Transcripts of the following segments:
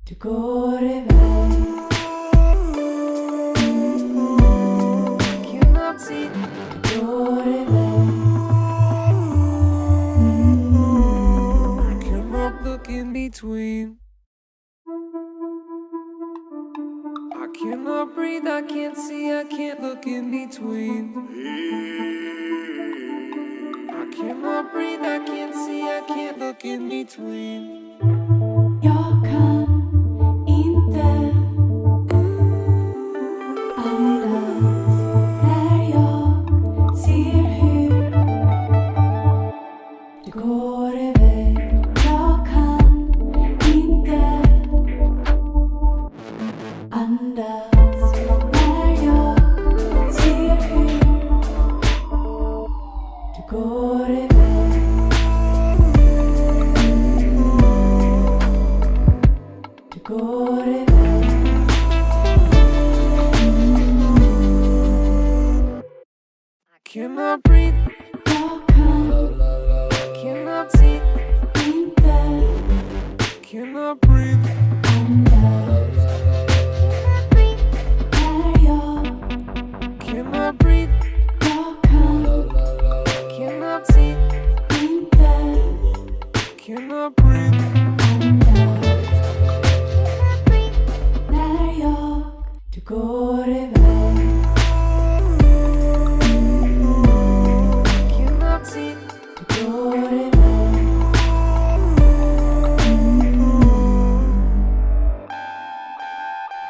Du går iväg. Cannot see. Du går iväg. I cannot look in between. I cannot breathe, I can't see, I can't look in between. I cannot breathe, I can't see, I can't look in between. Jag kan inte andas när jag ser hur du går iväg. Jag kan inte andas när jag ser hur du går iväg. Går iväg. I cannot breathe. Jag cannot see. Inte. Cannot breathe. Andas. När jag cannot breathe. Jag cannot see. Inte. Cannot breathe. Du går iväg. Cannot see. Du går iväg.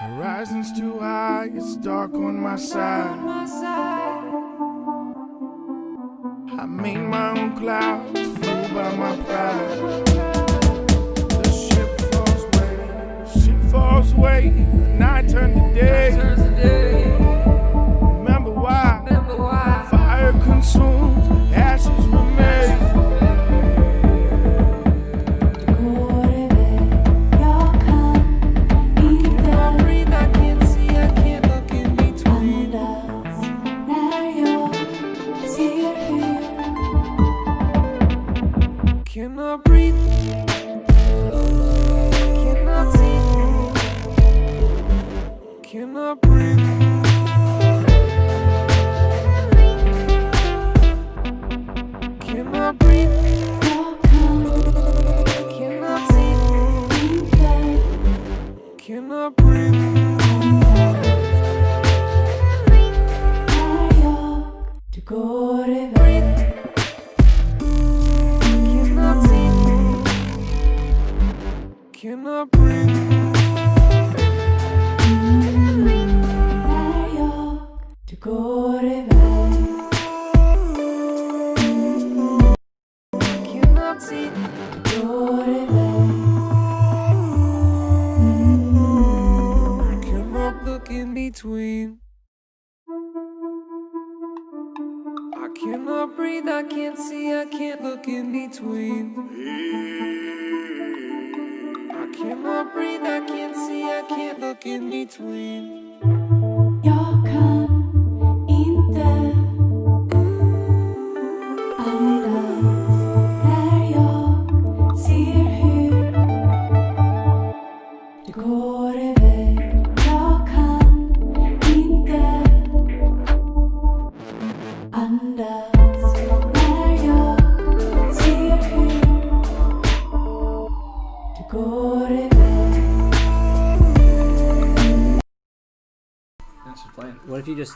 Horizon's too high, it's dark on my side. I made my own clouds, flew by my pride. The ship falls away, night turned to day. Remember why? Fire consumed, ashes remain. Du går iväg. Jag kan inte breathe, I can't see, I can't look in between. Andas när jag ser hur. Cannot breathe. Cannot see. Cannot breathe. Cannot breathe. Jag cannot see. Inte. Cannot breathe. När jag du går iväg. Cannot see. Cannot breathe. Du går iväg. Cannot see. Du går iväg. I cannot look in between. I cannot breathe, I can't see, I can't look in between. I cannot breathe, I can't see, I can't look in between. Jag kan inte andas när jag ser hur du går iväg. Jag kan inte andas när jag ser hur du går iväg. What if you just...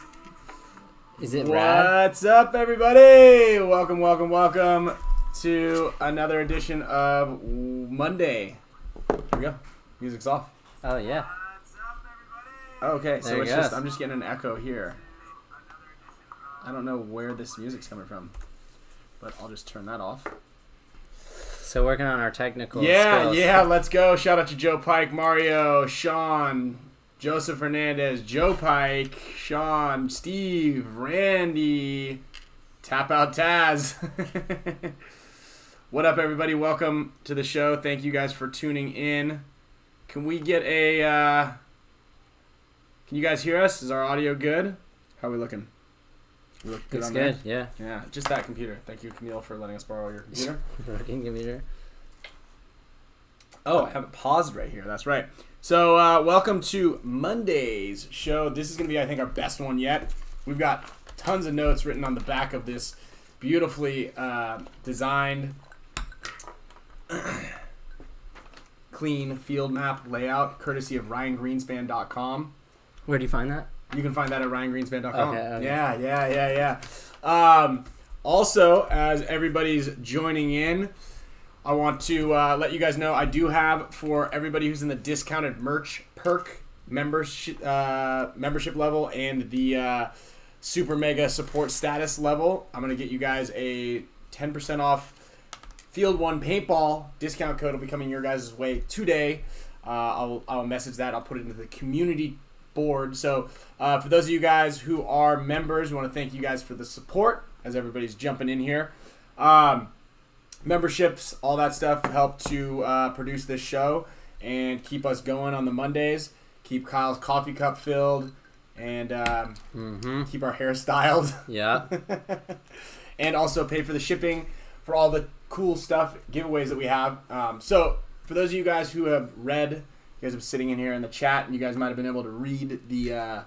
Is it rad? What's up, everybody? Welcome to another edition of Monday. Here we go. Music's off. Oh, yeah. Okay, so There it goes. I'm just getting an echo here. I don't know where this music's coming from, but I'll just turn that off. So working on our technical skills. Yeah, let's go. Shout out to Joe Pike, Mario, Sean, Joseph Hernandez, Joe Pike, Sean, Steve, Randy, Tap Out Taz. What up, everybody? Welcome to the show. Thank you guys for tuning in. Can we get a... Can you guys hear us? Is our audio good? How are we looking? We look good Looks on good, there? yeah. Yeah, just that computer. Thank you, Camille, for letting us borrow your computer. Working computer. Oh, I have it paused right here. That's right. So, welcome to Monday's show. This is going to be, I think, our best one yet. We've got tons of notes written on the back of this beautifully designed, clean field map layout, courtesy of RyanGreenspan.com. Where do you find that? You can find that at RyanGreenspan.com. Okay. Yeah. Also, as everybody's joining in, I want to let you guys know I do have, for everybody who's in the discounted merch perk membership level and the super mega support status level, I'm going to get you guys a 10% off Field 1 paintball discount code. Will be coming your guys' way today. I'll message that. I'll put it into the community board. So for those of you guys who are members, we want to thank you guys for the support as everybody's jumping in here. Memberships, all that stuff help to produce this show and keep us going on the Mondays, keep Kyle's coffee cup filled, and keep our hair styled. Yeah. And also pay for the shipping for all the cool stuff, giveaways that we have. So for those of you guys who have read, you guys have been sitting in here in the chat, and you guys might have been able to read the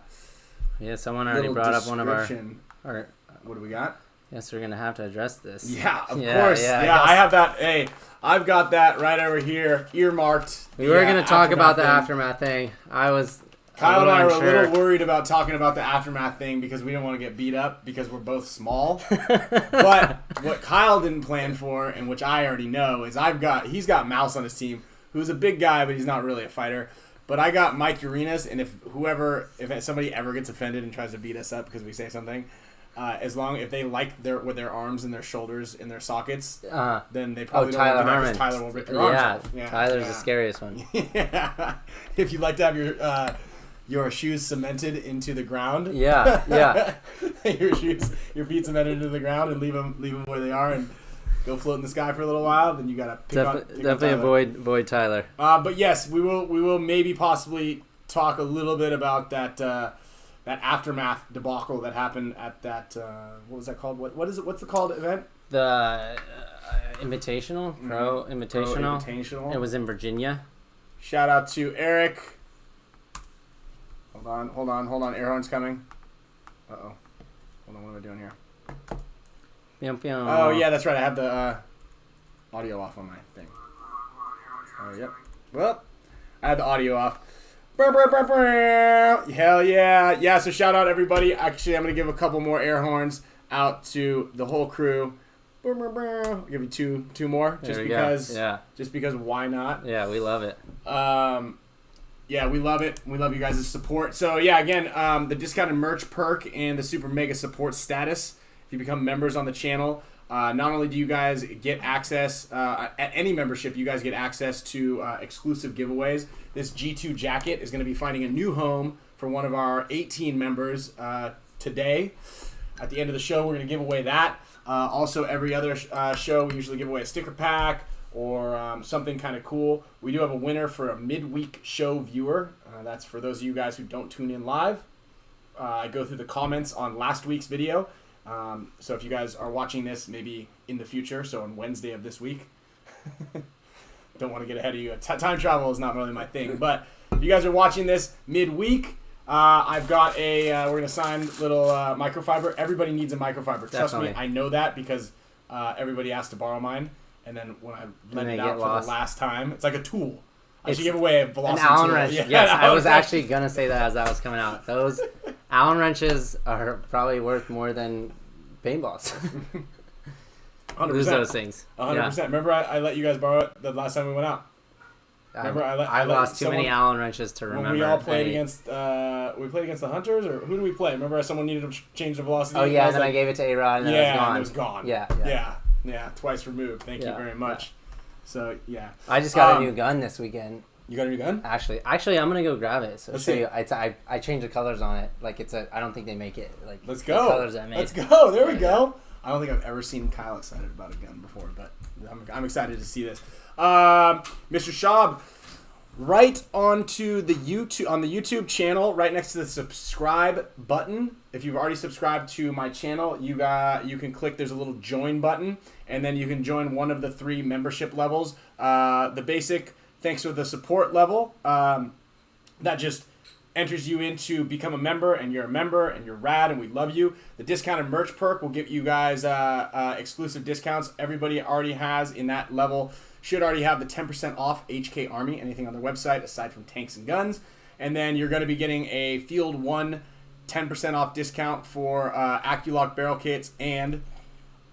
someone already brought up one of our what do we got? Yes, we're gonna have to address this. Yeah, of course. Yeah, I have that. Hey, I've got that right over here, earmarked. We were gonna talk about the aftermath thing. Kyle and I were a little worried about talking about the aftermath thing because we didn't want to get beat up because we're both small. But what Kyle didn't plan for, and which I already know, is he's got Mouse on his team, who's a big guy, but he's not really a fighter. But I got Mike Urenas, and if somebody ever gets offended and tries to beat us up because we say something, if they like with their arms and their shoulders in their sockets, then they probably don't want to do that because Tyler will rip your arms off. Yeah, Tyler's the scariest one. Yeah. If you'd like to have your shoes cemented into the ground. Yeah. your feet cemented into the ground and leave them where they are and go float in the sky for a little while. Then you gotta definitely avoid Tyler. But yes, we will maybe possibly talk a little bit about that aftermath debacle that happened at that what was that called? What's the called event? The Invitational, Pro Invitational. Pro Invitational. It was in Virginia. Shout out to Eric. Hold on. Air horn's coming. Uh-oh. Hold on, what am I doing here? Oh, yeah, that's right. I have the audio off on my thing. Oh, yep. Well, I had the audio off. Hell yeah. Yeah, so shout out everybody. Actually, I'm going to give a couple more air horns out to the whole crew. I'll give you two more just because. Yeah. Just because why not? Yeah, we love it. Yeah, we love it. We love you guys' support. So, yeah, again, the discounted merch perk and the super mega support status. If you become members on the channel, not only do you guys get access, at any membership, you guys get access to exclusive giveaways. This G2 jacket is going to be finding a new home for one of our 18 members today. At the end of the show, we're going to give away that. Also, every other show, we usually give away a sticker pack or something kind of cool. We do have a winner for a midweek show viewer. That's for those of you guys who don't tune in live. I go through the comments on last week's video. So if you guys are watching this maybe in the future, so on Wednesday of this week, don't want to get ahead of you. Time travel is not really my thing. But if you guys are watching this midweek, I've got we're going to sign little microfiber. Everybody needs a microfiber. Trust me, I know that because everybody asked to borrow mine. And then when I let it out for the last time, it's like a tool. I should give away a velocity an Allen tool. wrench. Yeah, yes, I was actually going to say that as that was coming out. Those Allen wrenches are probably worth more than paintballs. 100%. Lose those things. 100%. Yeah. Remember I let you guys borrow it the last time we went out? Remember I lost too many Allen wrenches to remember. When we all played against the Hunters, or who did we play? Remember someone needed to change the velocity? Oh yeah, and then I gave it to A-Rod and it was gone. Yeah, twice removed. Thank you very much. Yeah. So yeah, I just got a new gun this weekend. You got a new gun? Actually, I'm gonna go grab it. So let's show you. I changed the colors on it. Like I don't think they make it. Like let's go. The colors I made. Let's go. There we go. I don't think I've ever seen Kyle excited about a gun before, but I'm excited to see this. Mr. Schaub, right onto the YouTube channel, right next to the subscribe button. If you've already subscribed to my channel, you can click. There's a little join button, and then you can join one of the 3 membership levels. The basic, thanks for the support level. that just enters you into become a member, and you're a member, and you're rad, and we love you. The discounted merch perk will give you guys exclusive discounts. Everybody already has in that level should already have the 10% off HK Army, anything on their website aside from tanks and guns. And then you're going to be getting a Field 1 10% off discount for AccuLock barrel kits and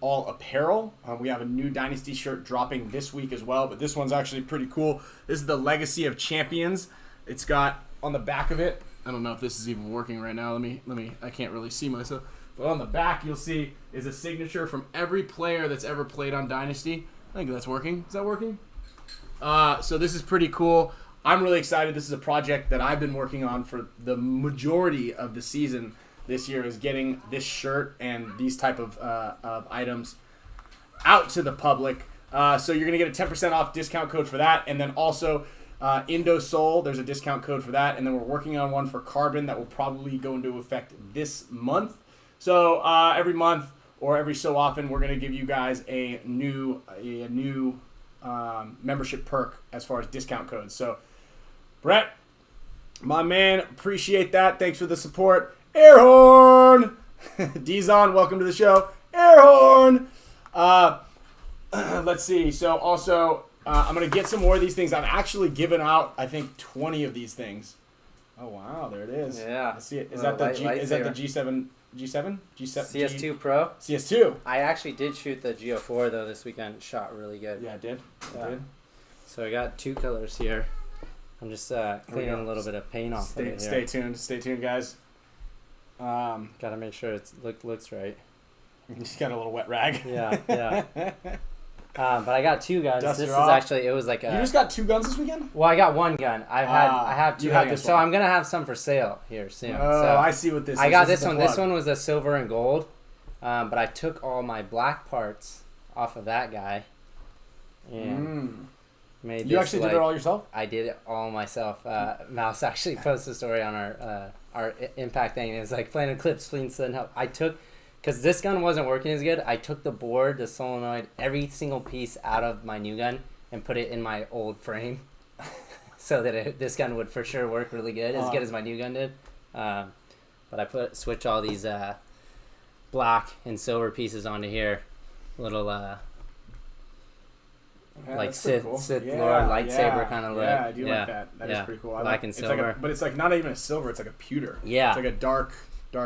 all apparel. We have a new Dynasty shirt dropping this week as well, but this one's actually pretty cool. This is the Legacy of Champions. It's got on the back of it, I don't know if this is even working right now. Let me. I can't really see myself. But on the back, you'll see is a signature from every player that's ever played on Dynasty. I think that's working. Is that working? So this is pretty cool. I'm really excited. This is a project that I've been working on for the majority of the season this year, is getting this shirt and these type of items out to the public. So you're going to get a 10% off discount code for that. And then also Indo Soul, there's a discount code for that. And then we're working on one for Carbon that will probably go into effect this month. So every month or every so often, we're going to give you guys a new membership perk as far as discount codes. So Brett, my man, appreciate that. Thanks for the support. Air horn! Dizon, welcome to the show. Air horn! Let's see. So also, I'm going to get some more of these things. I've actually given out, I think, 20 of these things. Oh, wow. There it is. Yeah. I see it. Is that the G7? G7? CS2 Pro? CS2. I actually did shoot the G04, though, this weekend. Shot really good. Yeah, I did. So I got 2 colors here. I'm just cleaning a little bit of paint off of it here. Stay tuned, guys. Gotta make sure it looks right. You just got a little wet rag. Yeah. But I got 2 guns. Dust this is off. actually, it was like a... You just got 2 guns this weekend? Well, I got 1 gun. I have 2 you had guns. this So one. I'm going to have some for sale here soon. Oh, so I see what this is. I got This this is one. the This plug. one was a silver and gold. But I took all my black parts off of that guy. And made You this, actually did it all yourself? I did it all myself. Mouse actually posted a story on our impact thing. It was like, Planet Clips, please send help. I took... Because this gun wasn't working as good, I took the board, the solenoid, every single piece out of my new gun and put it in my old frame so that this gun would for sure work really good, as good as my new gun did. But I switch all these black and silver pieces onto here. Little like Sith Lord lightsaber kind of look. Yeah, I do like that. That is pretty cool. Black and silver. But it's like not even a silver, it's like a pewter. Yeah. It's like a dark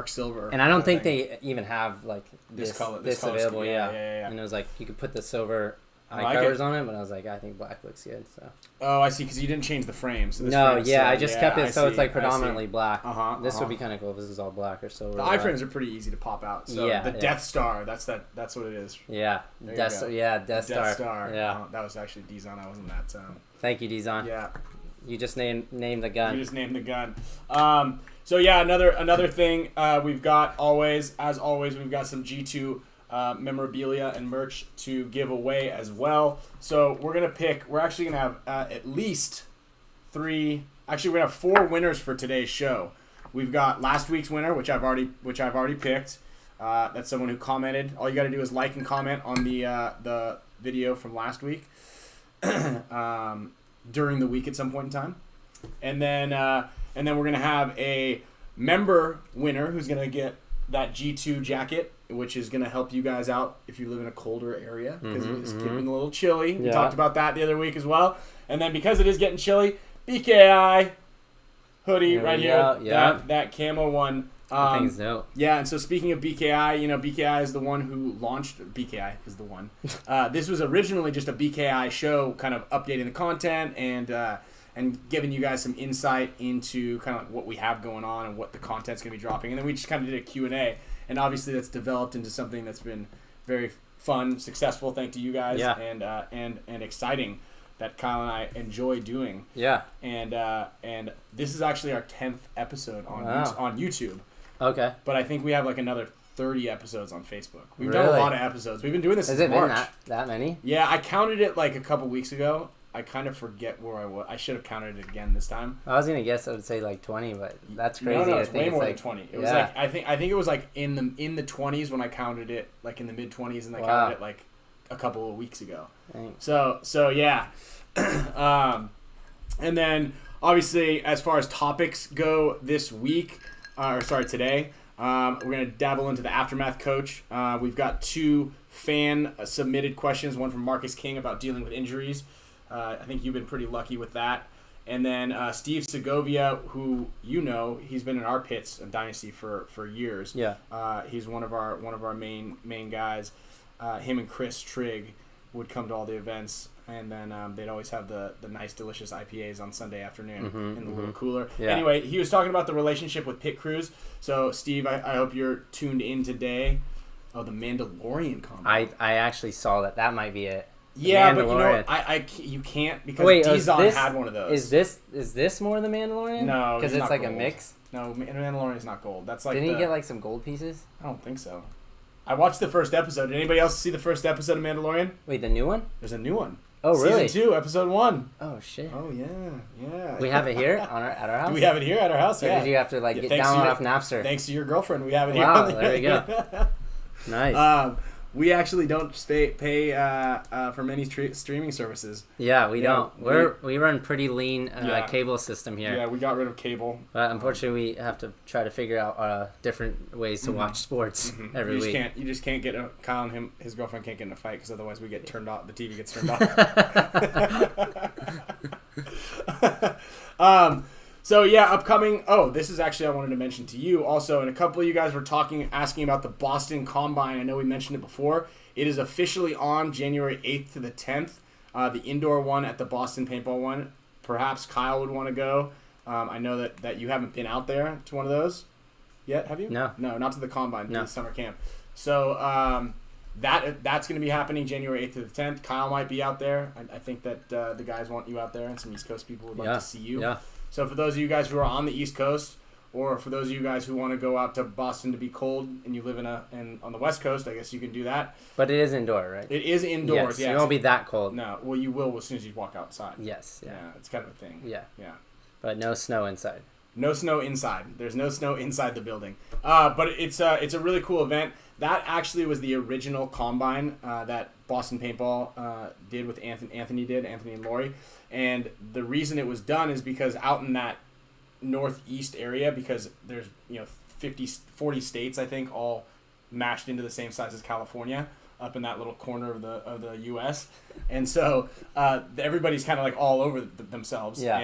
silver. And I don't think they even have like this color available. scheme. Yeah. And it was like you could put the silver I like covers it. on it, but I was like, I think black looks good. So. Oh, I see. Because you didn't change the frame. So this No, frame's yeah, still- I just kept it so it's like I see. predominantly black. This Uh-huh. would be kind of cool if this is all black or silver. The iframes are pretty easy to pop out. So Yeah, the yeah. Death Star, that's what it is. Yeah, There you Death go. Star. Yeah, Death Star. Death Star. Yeah. That was actually Dizon. I wasn't that. Thank you, Dizon. Yeah. You just named the gun. You just named the gun. So yeah, another thing we've got as always, we've got some G2 memorabilia and merch to give away as well. So we're actually gonna have at least 3. Actually, we're gonna have 4 winners for today's show. We've got last week's winner, which I've already picked. That's someone who commented. All you got to do is like and comment on the video from last week during the week at some point in time, and then we're gonna have a member winner who's gonna get that G2 jacket, which is gonna help you guys out if you live in a colder area because it's getting a little chilly. We talked about that the other week as well, and then because it is getting chilly, BKI hoodie right here, that camo one. That thing's dope. Yeah, and so speaking of BKI, BKI is the one who launched. BKI is the one. This was originally just a BKI show, kind of updating the content and giving you guys some insight into kind of like what we have going on and what the content's going to be dropping. And then we just kind of did a Q&A, and obviously that's developed into something that's been very fun, successful, thanks to you guys, and exciting that Kyle and I enjoy doing. Yeah. And this is actually our 10th episode on YouTube. Okay. But I think we have like another 30 episodes on Facebook. We've Really? done a lot of episodes. We've been doing this Has since it been March. that many? Yeah, I counted it like a couple weeks ago. I kind of forget where I was. I should have counted it again this time. I was gonna guess I would say like 20, but that's crazy. No, I it's think way more like, than 20. It was like I think it was like in the 20s when I counted it, like in the mid 20s, and I counted it like a couple of weeks ago. Thanks. So yeah. And then obviously, as far as topics go this week, today, we're going to dabble into the aftermath coach. We've got 2 fan-submitted questions, one from Markus King about dealing with injuries. I think you've been pretty lucky with that. And then Steve Segovia, who he's been in our pits of Dynasty for years. Yeah. He's one of our main guys. Him and Chris Trigg would come to all the events, and then they'd always have the nice, delicious IPAs on Sunday afternoon in the little cooler. Yeah. Anyway, he was talking about the relationship with pit crews. So, Steve, I hope you're tuned in today. Oh, the Mandalorian combo. I actually saw that. That might be it. Yeah, but Mandalorian. you can't because Dizon had one of those. Is this more the Mandalorian? No, because he's it's not like a gold. mix. No, Mandalorian's not gold. That's like Didn't he get like some gold pieces? I don't think so. I watched the first episode. Did anybody else see the first episode of Mandalorian? Wait, the new one? There's a new one. Oh, really? Season 2, episode 1. Oh, shit. Oh, yeah. We have it here at our house? Do we have it here at our house? Or Yeah. did you have to get thanks download to off Napster? Thanks to your girlfriend, we have it here. Wow, there we go. Nice. We actually don't pay for many streaming services. Yeah, we don't. we- We run pretty lean Yeah. cable system here. Yeah, we got rid of cable. But unfortunately, we have to try to figure out different ways to watch sports every week. You just can't get Kyle and his girlfriend can't get in a fight because otherwise we get turned off. The TV gets turned off. So yeah, upcoming. Oh, this is actually I wanted to mention to you also, and a couple of you guys were asking about the Boston Combine. I know we mentioned it before. It is officially on January 8th to the 10th. The indoor one at the Boston Paintball one. Perhaps Kyle would want to go. I know that you haven't been out there to one of those yet, have you? No, not to the Combine. No. To the summer camp. So that's going to be happening January 8th to the 10th. Kyle might be out there. I think that the guys want you out there, and some East Coast people would like to see you. Yeah. So for those of you guys who are on the East Coast, or for those of you guys who want to go out to Boston to be cold, and you live on the West Coast, I guess you can do that. But it is indoor, right? It is indoors. Yes. It won't be that cold. No. Well, you will as soon as you walk outside. Yes. Yeah. Yeah, it's kind of a thing. Yeah. Yeah. But no snow inside. No snow inside. There's no snow inside the building. But it's a really cool event. That actually was the original Combine that Boston Paintball did with Anthony and Lori. And the reason it was done is because out in that northeast area, because there's 40 states I think all mashed into the same size as California up in that little corner of the U.S. And so everybody's kind of like all over themselves. Yeah.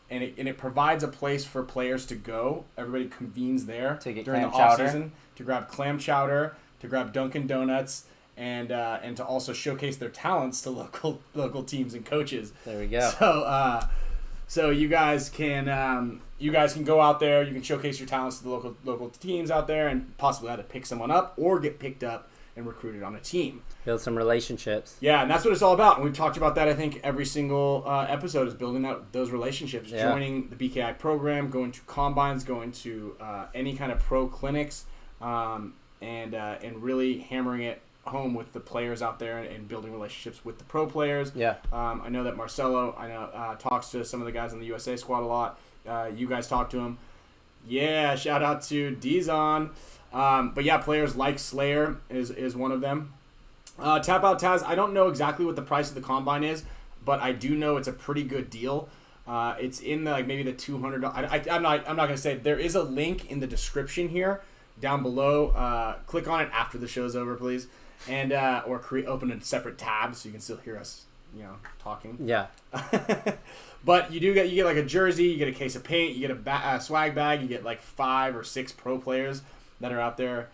And it provides a place for players to go. Everybody convenes there To get during the clam off chowder. season to grab clam chowder, to grab Dunkin' Donuts, and to also showcase their talents to local teams and coaches. There we go. So you guys can go out there. You can showcase your talents to the local teams out there, and possibly either pick someone up or get picked up and recruited on a team. Build some relationships. Yeah, and that's what it's all about. And we've talked about that, I think, every single episode is building out those relationships, joining the BKI program, going to combines, going to any kind of pro clinics, and really hammering it home with the players out there and building relationships with the pro players. Yeah. I know that Marcelo, talks to some of the guys on the USA squad a lot. You guys talk to him. Yeah, shout out to Dizon. But yeah, players like Slayer is one of them. Tap Out Taz, I don't know exactly what the price of the Combine is, but I do know it's a pretty good deal. It's in maybe the $200. I'm not gonna say. There is a link in the description here down below. Click on it after the show's over, please, and or open a separate tab so you can still hear us, talking. Yeah. But you get like a jersey, you get a case of paint, you get a swag bag, you get like 5 or 6 pro players that are out there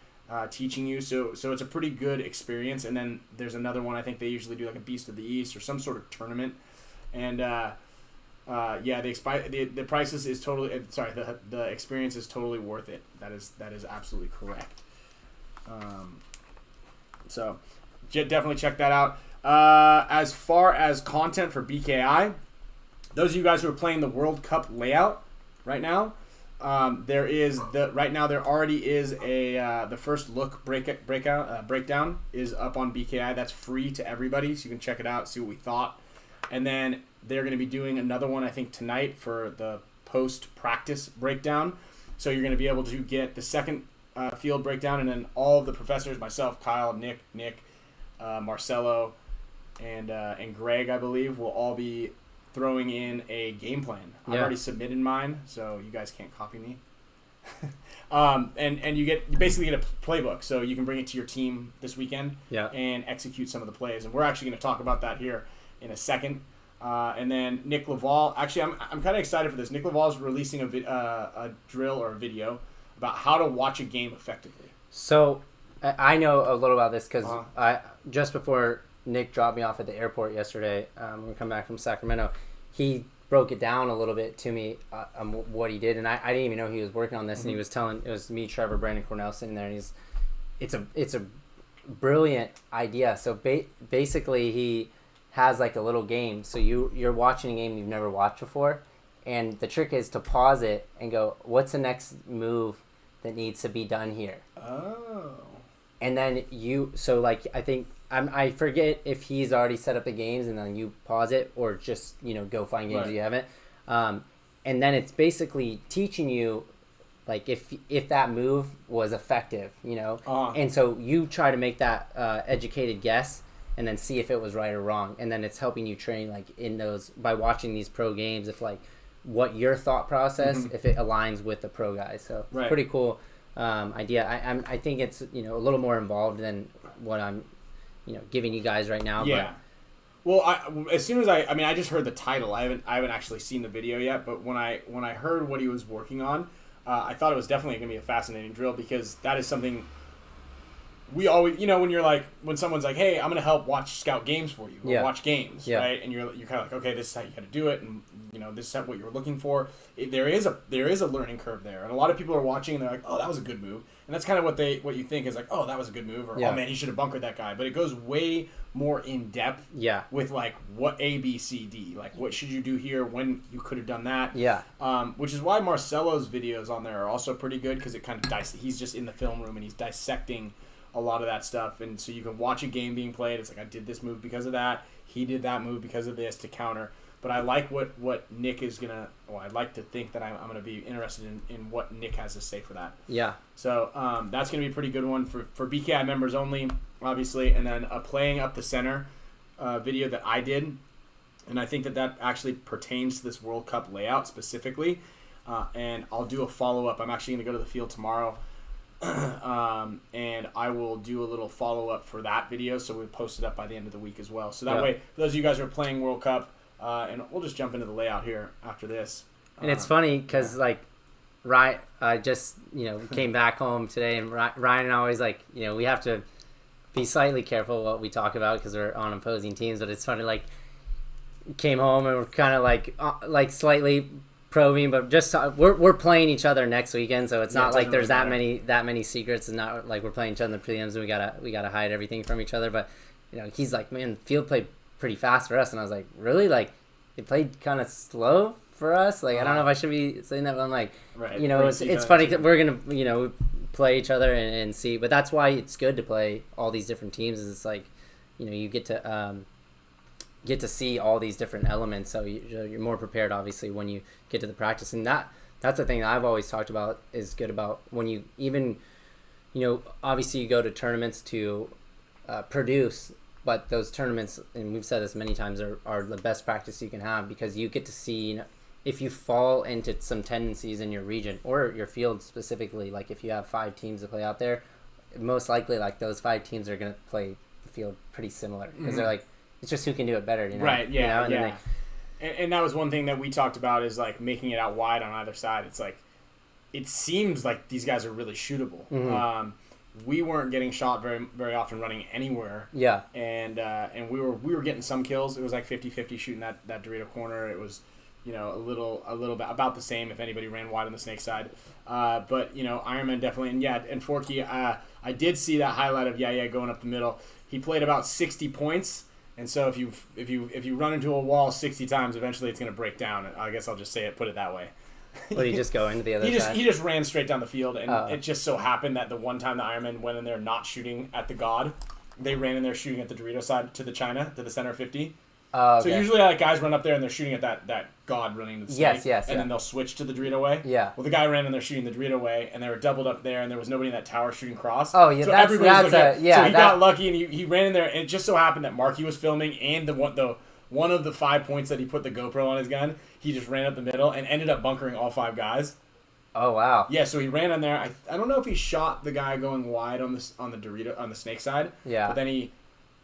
teaching you. So it's a pretty good experience. And then there's another one. I think they usually do like a Beast of the East or some sort of tournament. And the prices is totally the experience is totally worth it. That is absolutely correct. So definitely check that out. As far as content for BKI, those of you guys who are playing the World Cup layout right now, there already is the first look breakdown is up on BKI. That's free to everybody, so you can check it out, see what we thought. And then they're going to be doing another one, I think, tonight for the post-practice breakdown. So you're going to be able to get the second field breakdown, and then all of the professors, myself, Kyle, Nick, Marcelo, and Greg, I believe, will all be throwing in a game plan. I've Yeah. already submitted mine, so you guys can't copy me. And you basically get a playbook, so you can bring it to your team this weekend Yeah. and execute some of the plays. And we're actually going to talk about that here in a second. And then Nick Laval. Actually, I'm kind of excited for this. Nick Laval is releasing a drill or a video about how to watch a game effectively. So I know a little about this because Uh-huh. I just before Nick dropped me off at the airport yesterday, when we come back from Sacramento, he broke it down a little bit to me what he did, and I didn't even know he was working on this. And he was telling, it was me, Trevor, Brandon Cornell sitting there, and it's a brilliant idea. So basically, he has like a little game. So you're watching a game you've never watched before, and the trick is to pause it and go, what's the next move that needs to be done here? Oh. And then I think I forget if he's already set up the games and then you pause it, or just go find games Right. you haven't. And then it's basically teaching you like if that move was effective, and so you try to make that educated guess and then see if it was right or wrong, and then it's helping you train like in those by watching these pro games, if like what your thought process if it aligns with the pro guys. So Right. pretty cool idea. I think it's a little more involved than what I'm giving you guys right now. Yeah. Well, as soon as I just heard the title. I haven't actually seen the video yet. But when I heard what he was working on, I thought it was definitely going to be a fascinating drill, because that is something we always, when someone's like, hey, I'm going to help scout games for you, or watch games, right? And you're kind of like, okay, this is how you got to do it, and this is what you're looking for. There is a learning curve there, and a lot of people are watching and they're like, oh, that was a good move, and that's kind of what you think is like, oh, that was a good move, or oh man, he should have bunkered that guy. But it goes way more in depth, with like what A, B, C, D, like what should you do here when you could have done that, which is why Marcelo's videos on there are also pretty good, because it kind of he's just in the film room and he's dissecting a lot of that stuff, and so you can watch a game being played. It's like, I did this move because of that, he did that move because of this to counter. But I like what Nick is gonna. Well, I'd like to think that I'm gonna be interested in what Nick has to say for that. Yeah. So that's gonna be a pretty good one for BKI members only, obviously, and then a playing up the center video that I did, and I think that actually pertains to this World Cup layout specifically. And I'll do a follow up. I'm actually gonna go to the field tomorrow. And I will do a little follow up for that video, so we'll post it up by the end of the week as well. So that way, for those of you guys who are playing World Cup, and we'll just jump into the layout here after this. And it's funny because like Ryan, I just came back home today, and Ryan and I always like we have to be slightly careful what we talk about because we're on opposing teams. But it's funny, like came home and we're kind of like slightly probing, but just we're playing each other next weekend, so it's not like there's that many secrets. It's not like we're playing each other in the prelims and we gotta hide everything from each other. But he's like, man, field played pretty fast for us, and I was like, really? Like it played kind of slow for us. Like I don't know if I should be saying that, but I'm like, it's funny that we're gonna play each other and see. But that's why it's good to play all these different teams. Is it's like you get to see all these different elements, so you're more prepared, obviously, when you get to the practice. And that's the thing that I've always talked about is good about when you even, obviously you go to tournaments to produce, but those tournaments, and we've said this many times, are the best practice you can have, because you get to see if you fall into some tendencies in your region or your field specifically. Like if you have 5 teams to play out there, most likely like those 5 teams are going to play the field pretty similar, because they're like, it's just who can do it better, Right, yeah. And that was one thing that we talked about, is like making it out wide on either side. It's like, it seems like these guys are really shootable. We weren't getting shot very very often running anywhere. Yeah. And we were getting some kills. It was like 50-50 shooting that Dorito corner. It was, a little bit about the same if anybody ran wide on the snake side. But Ironman definitely, and Forky, I did see that highlight of going up the middle. He played about 60 points. And so if you run into a wall 60 times, eventually it's going to break down. I guess I'll just put it that way. Well, you just go into the other side? He just ran straight down the field, and it just so happened that the one time the Ironman went in there not shooting at the God, they ran in there shooting at the Dorito side to the center 50. Okay. So usually like guys run up there and they're shooting at that God running the snake, and then they'll switch to the Dorito way. Yeah. Well, the guy ran in there shooting the Dorito way, and they were doubled up there, and there was nobody in that tower shooting cross. Oh yeah, so he got lucky, and he ran in there, and it just so happened that Marky was filming, and one of the 5 points that he put the GoPro on his gun, he just ran up the middle and ended up bunkering all 5 guys. Oh wow. Yeah, so he ran on there. I don't know if he shot the guy going wide on the snake side. Yeah. But then he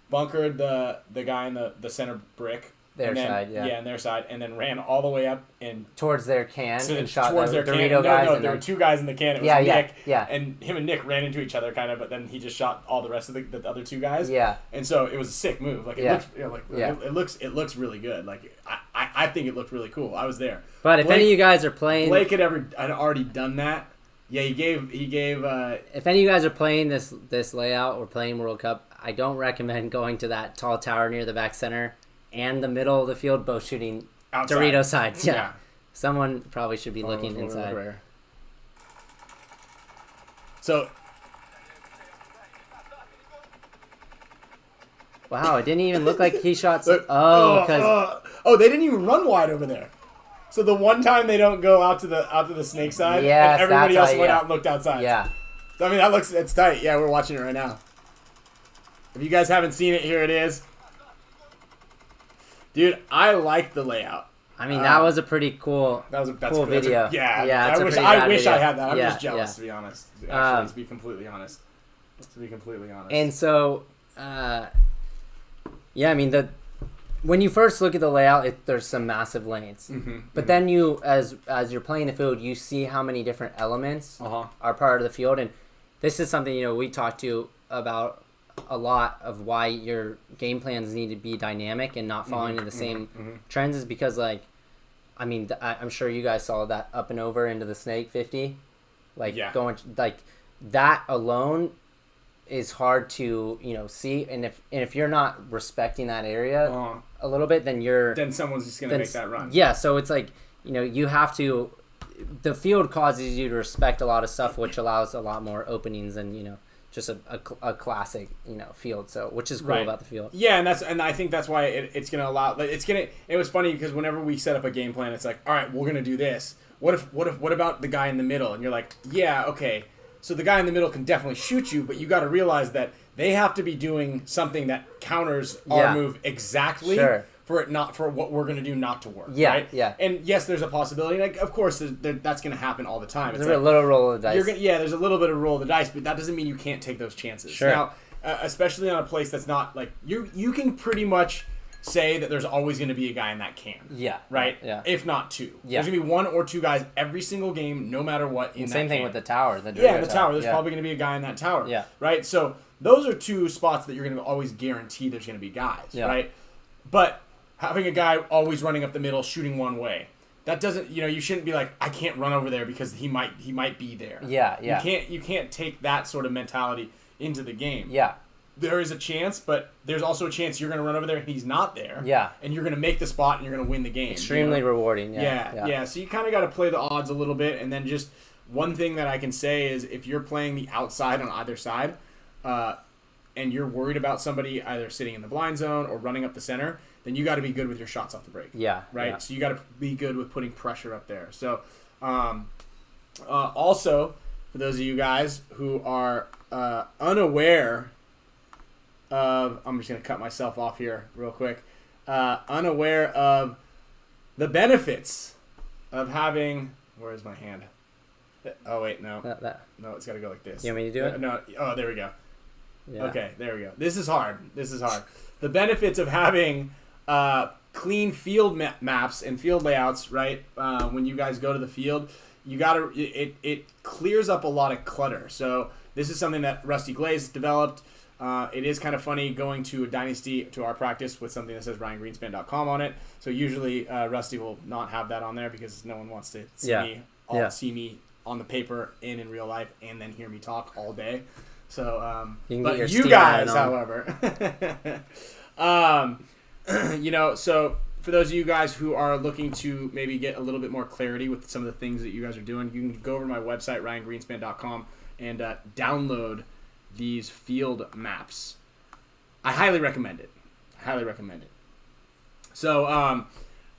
bunkered the guy in the center brick. Their side, yeah. Yeah, on their side, and then ran all the way up and towards their can and shot towards the their Dorito can. guys. No, and there then... were 2 guys in the can. It was Yeah, Nick. yeah. And him and Nick ran into each other kind of, but then he just shot all the rest of the other 2 guys. Yeah. And so it was a sick move. Like it looks it looks really good. Like I think it looked really cool. I was there. But if any of you guys are playing, Blake had already done that. Yeah, he gave. If any of you guys are playing this layout or playing World Cup, I don't recommend going to that tall tower near the back center and the middle of the field, both shooting outside. Dorito sides. Yeah. Someone probably should be looking inside. Right. So. Wow, it didn't even look like he shot. They didn't even run wide over there. So the one time they don't go out to the snake side, yes, and everybody else went yeah. out and looked outside. Yeah. So, I mean, it's tight. Yeah, we're watching it right now. If you guys haven't seen it, here it is. Dude, I like the layout. I mean, that was a pretty cool. That's cool video. I wish I had that. I'm just jealous, to be honest. Actually, to be completely honest. And so, yeah, I mean when you first look at the layout, there's some massive lanes. But then you, as you're playing the field, you see how many different elements are part of the field, and this is something we talked to about a lot of why your game plans need to be dynamic and not falling into the same trends is because I'm sure you guys saw that up and over into the snake 50, going that alone is hard to see, and if you're not respecting that area a little bit, then someone's just gonna make that run. Yeah, so it's you have to. The field causes you to respect a lot of stuff, which allows a lot more openings and just a classic field. So which is cool about the field. Yeah, and I think that's why it's gonna allow. It was funny because whenever we set up a game plan, it's like, all right, we're gonna do this. What about the guy in the middle? And you're like, yeah, okay. So the guy in the middle can definitely shoot you, but you got to realize that they have to be doing something that counters our move exactly for what we're going to do not to work. Yeah, right? Yeah. And yes, there's a possibility. Of course, that's going to happen all the time. There's a little roll of the dice. There's a little bit of roll of the dice, but that doesn't mean you can't take those chances. Sure. Now, especially on a place that's not you can pretty much say that there's always going to be a guy in that can. Yeah. Right? Yeah. If not 2. Yeah. There's going to be 1 or 2 guys every single game, no matter what, in that same thing can. with the tower. The tower. There's probably going to be a guy in that tower. Yeah. Right? So those are 2 spots that you're going to always guarantee there's going to be guys. Yeah. Right? But having a guy always running up the middle, shooting one way, that doesn't, you shouldn't be like, I can't run over there because he might be there. Yeah, yeah. You can't take that sort of mentality into the game. Yeah. There is a chance, but there's also a chance you're going to run over there and he's not there. Yeah. And you're going to make the spot and you're going to win the game. Extremely rewarding. Yeah. So you kind of got to play the odds a little bit. And then just one thing that I can say is if you're playing the outside on either side and you're worried about somebody either sitting in the blind zone or running up the center, then you got to be good with your shots off the break. Yeah. Right? Yeah. So you got to be good with putting pressure up there. So also, for those of you guys who are unaware of, I'm just going to cut myself off here real quick, unaware of the benefits of having, where's my hand? Oh, wait, no. No, it's got to go like this. You want me to do it? No. Oh, there we go. Yeah. Okay, there we go. This is hard. The benefits of having clean field maps and field layouts, right? When you guys go to the field, it clears up a lot of clutter. So this is something that Rusty Glaze developed. It is kind of funny going to a Dynasty to our practice with something that says RyanGreenspan.com on it. So usually Rusty will not have that on there because no one wants to see me on the paper and in real life and then hear me talk all day. So, but you guys, however, so for those of you guys who are looking to maybe get a little bit more clarity with some of the things that you guys are doing, you can go over to my website, RyanGreenspan.com, and download these field maps. I highly recommend it. So,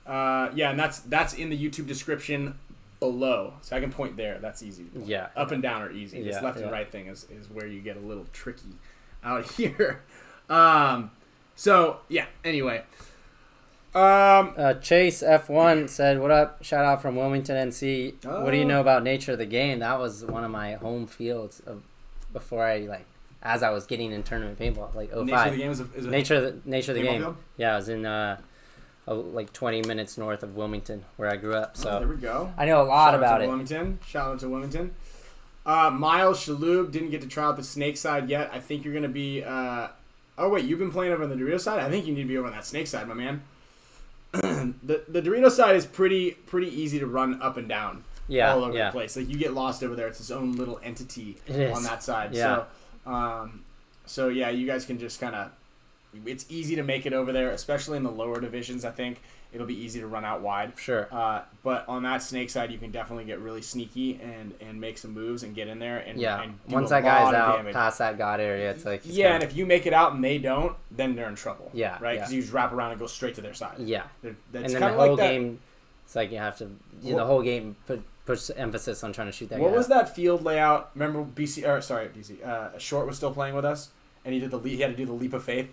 and that's in the YouTube description below. So I can point there. That's easy. Yeah. Up and down are easy. This left and right thing is where you get a little tricky out here. So, yeah, anyway. Chase F1 said, "What up? Shout out from Wilmington, NC. What do you know about Nature of the Game?" That was one of my home fields before as I was getting in tournament paintball, like 05. Nature of the Game is a Nature of the Game. field? Yeah, I was in like 20 minutes north of Wilmington, where I grew up. So there we go. I know a lot Shout out about to it. Wilmington. Shout out to Wilmington. Miles Shaloub didn't get to try out the snake side yet. I think you're gonna be. Oh wait, you've been playing over on the Dorito side. I think you need to be over on that snake side, my man. the Dorito side is pretty easy to run up and down. Yeah, all over the place. Like you get lost over there. It's its own little entity on that side. Yeah. So yeah, you guys can just kind of. It's easy to make it over there, especially in the lower divisions. I think it'll be easy to run out wide. Sure. But on that snake side, you can definitely get really sneaky and make some moves and get in there and and do once a that guy's lot of out damage. past that god area, it's like And if you make it out and they don't, then they're in trouble. Yeah, right. Because you just wrap around and go straight to their side. Yeah. That's and then kind the of whole like that. game, it's like you have to the whole game puts emphasis on trying to shoot that guy. What was that field layout? Remember BC? Short was still playing with us, and he had to do the leap of faith.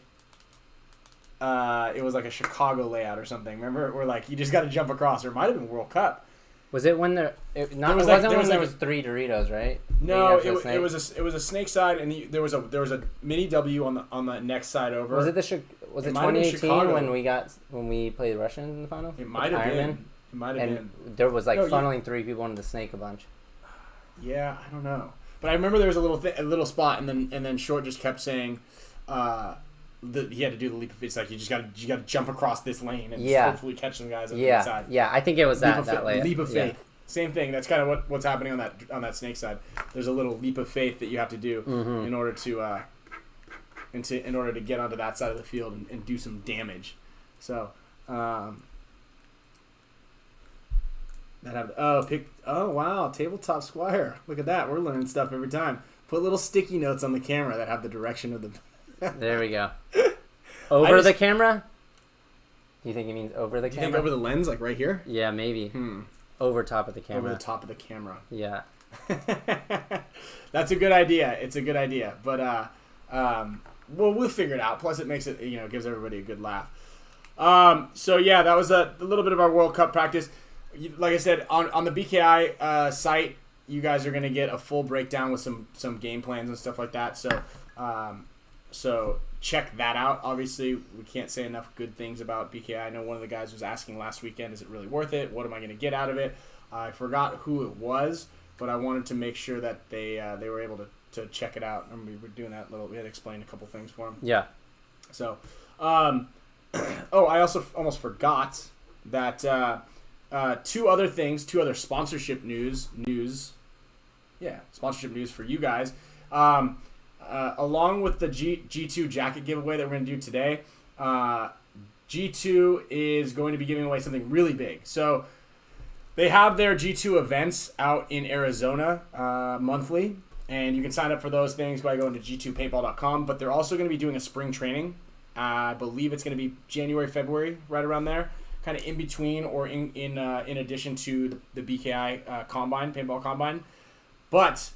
It was like a Chicago layout or something. Remember, where like you just got to jump across. Or it might have been World Cup. Was it when there was 3 Doritos, right? No, it was a snake side, and there was a mini W on the next side over. Was it was it 2018 when we played Russians in the final? It might have been. It might have been. There was funneling 3 people into the snake a bunch. Yeah, I don't know, but I remember there was a little spot, and then Short just kept saying. He had to do the leap of faith. It's like you got to jump across this lane and hopefully catch some guys on the inside. Yeah, I think it was that layout. Leap of faith. Yeah. Same thing. That's kind of what's happening on that snake side. There's a little leap of faith that you have to do in order to in order to get onto that side of the field and do some damage. So wow, Tabletop Squire. Look at that. We're learning stuff every time. Put little sticky notes on the camera that have the direction of the. There we go. Over the camera? Do you think he means over the camera? You think over the lens, like right here? Yeah, maybe. Over top of the camera. Over the top of the camera. Yeah. That's a good idea. It's a good idea. But we'll figure it out. Plus it makes it, gives everybody a good laugh. So yeah, that was a little bit of our World Cup practice. Like I said, on the BKI site, you guys are going to get a full breakdown with some game plans and stuff like that. So check that out. Obviously, we can't say enough good things about BKI. I know one of the guys was asking last weekend, is it really worth it? What am I going to get out of it? I forgot who it was, but I wanted to make sure that they were able to check it out. And we were doing that we had to explain a couple things for them. Yeah. So, I also almost forgot that two other sponsorship news. Yeah, sponsorship news for you guys. Along with the G2 jacket giveaway that we're going to do today, G2 is going to be giving away something really big. So they have their G2 events out in Arizona monthly, and you can sign up for those things by going to g2paintball.com. But they're also going to be doing a spring training. I believe it's going to be January, February, right around there, kind of in between or in addition to the BKI paintball combine. But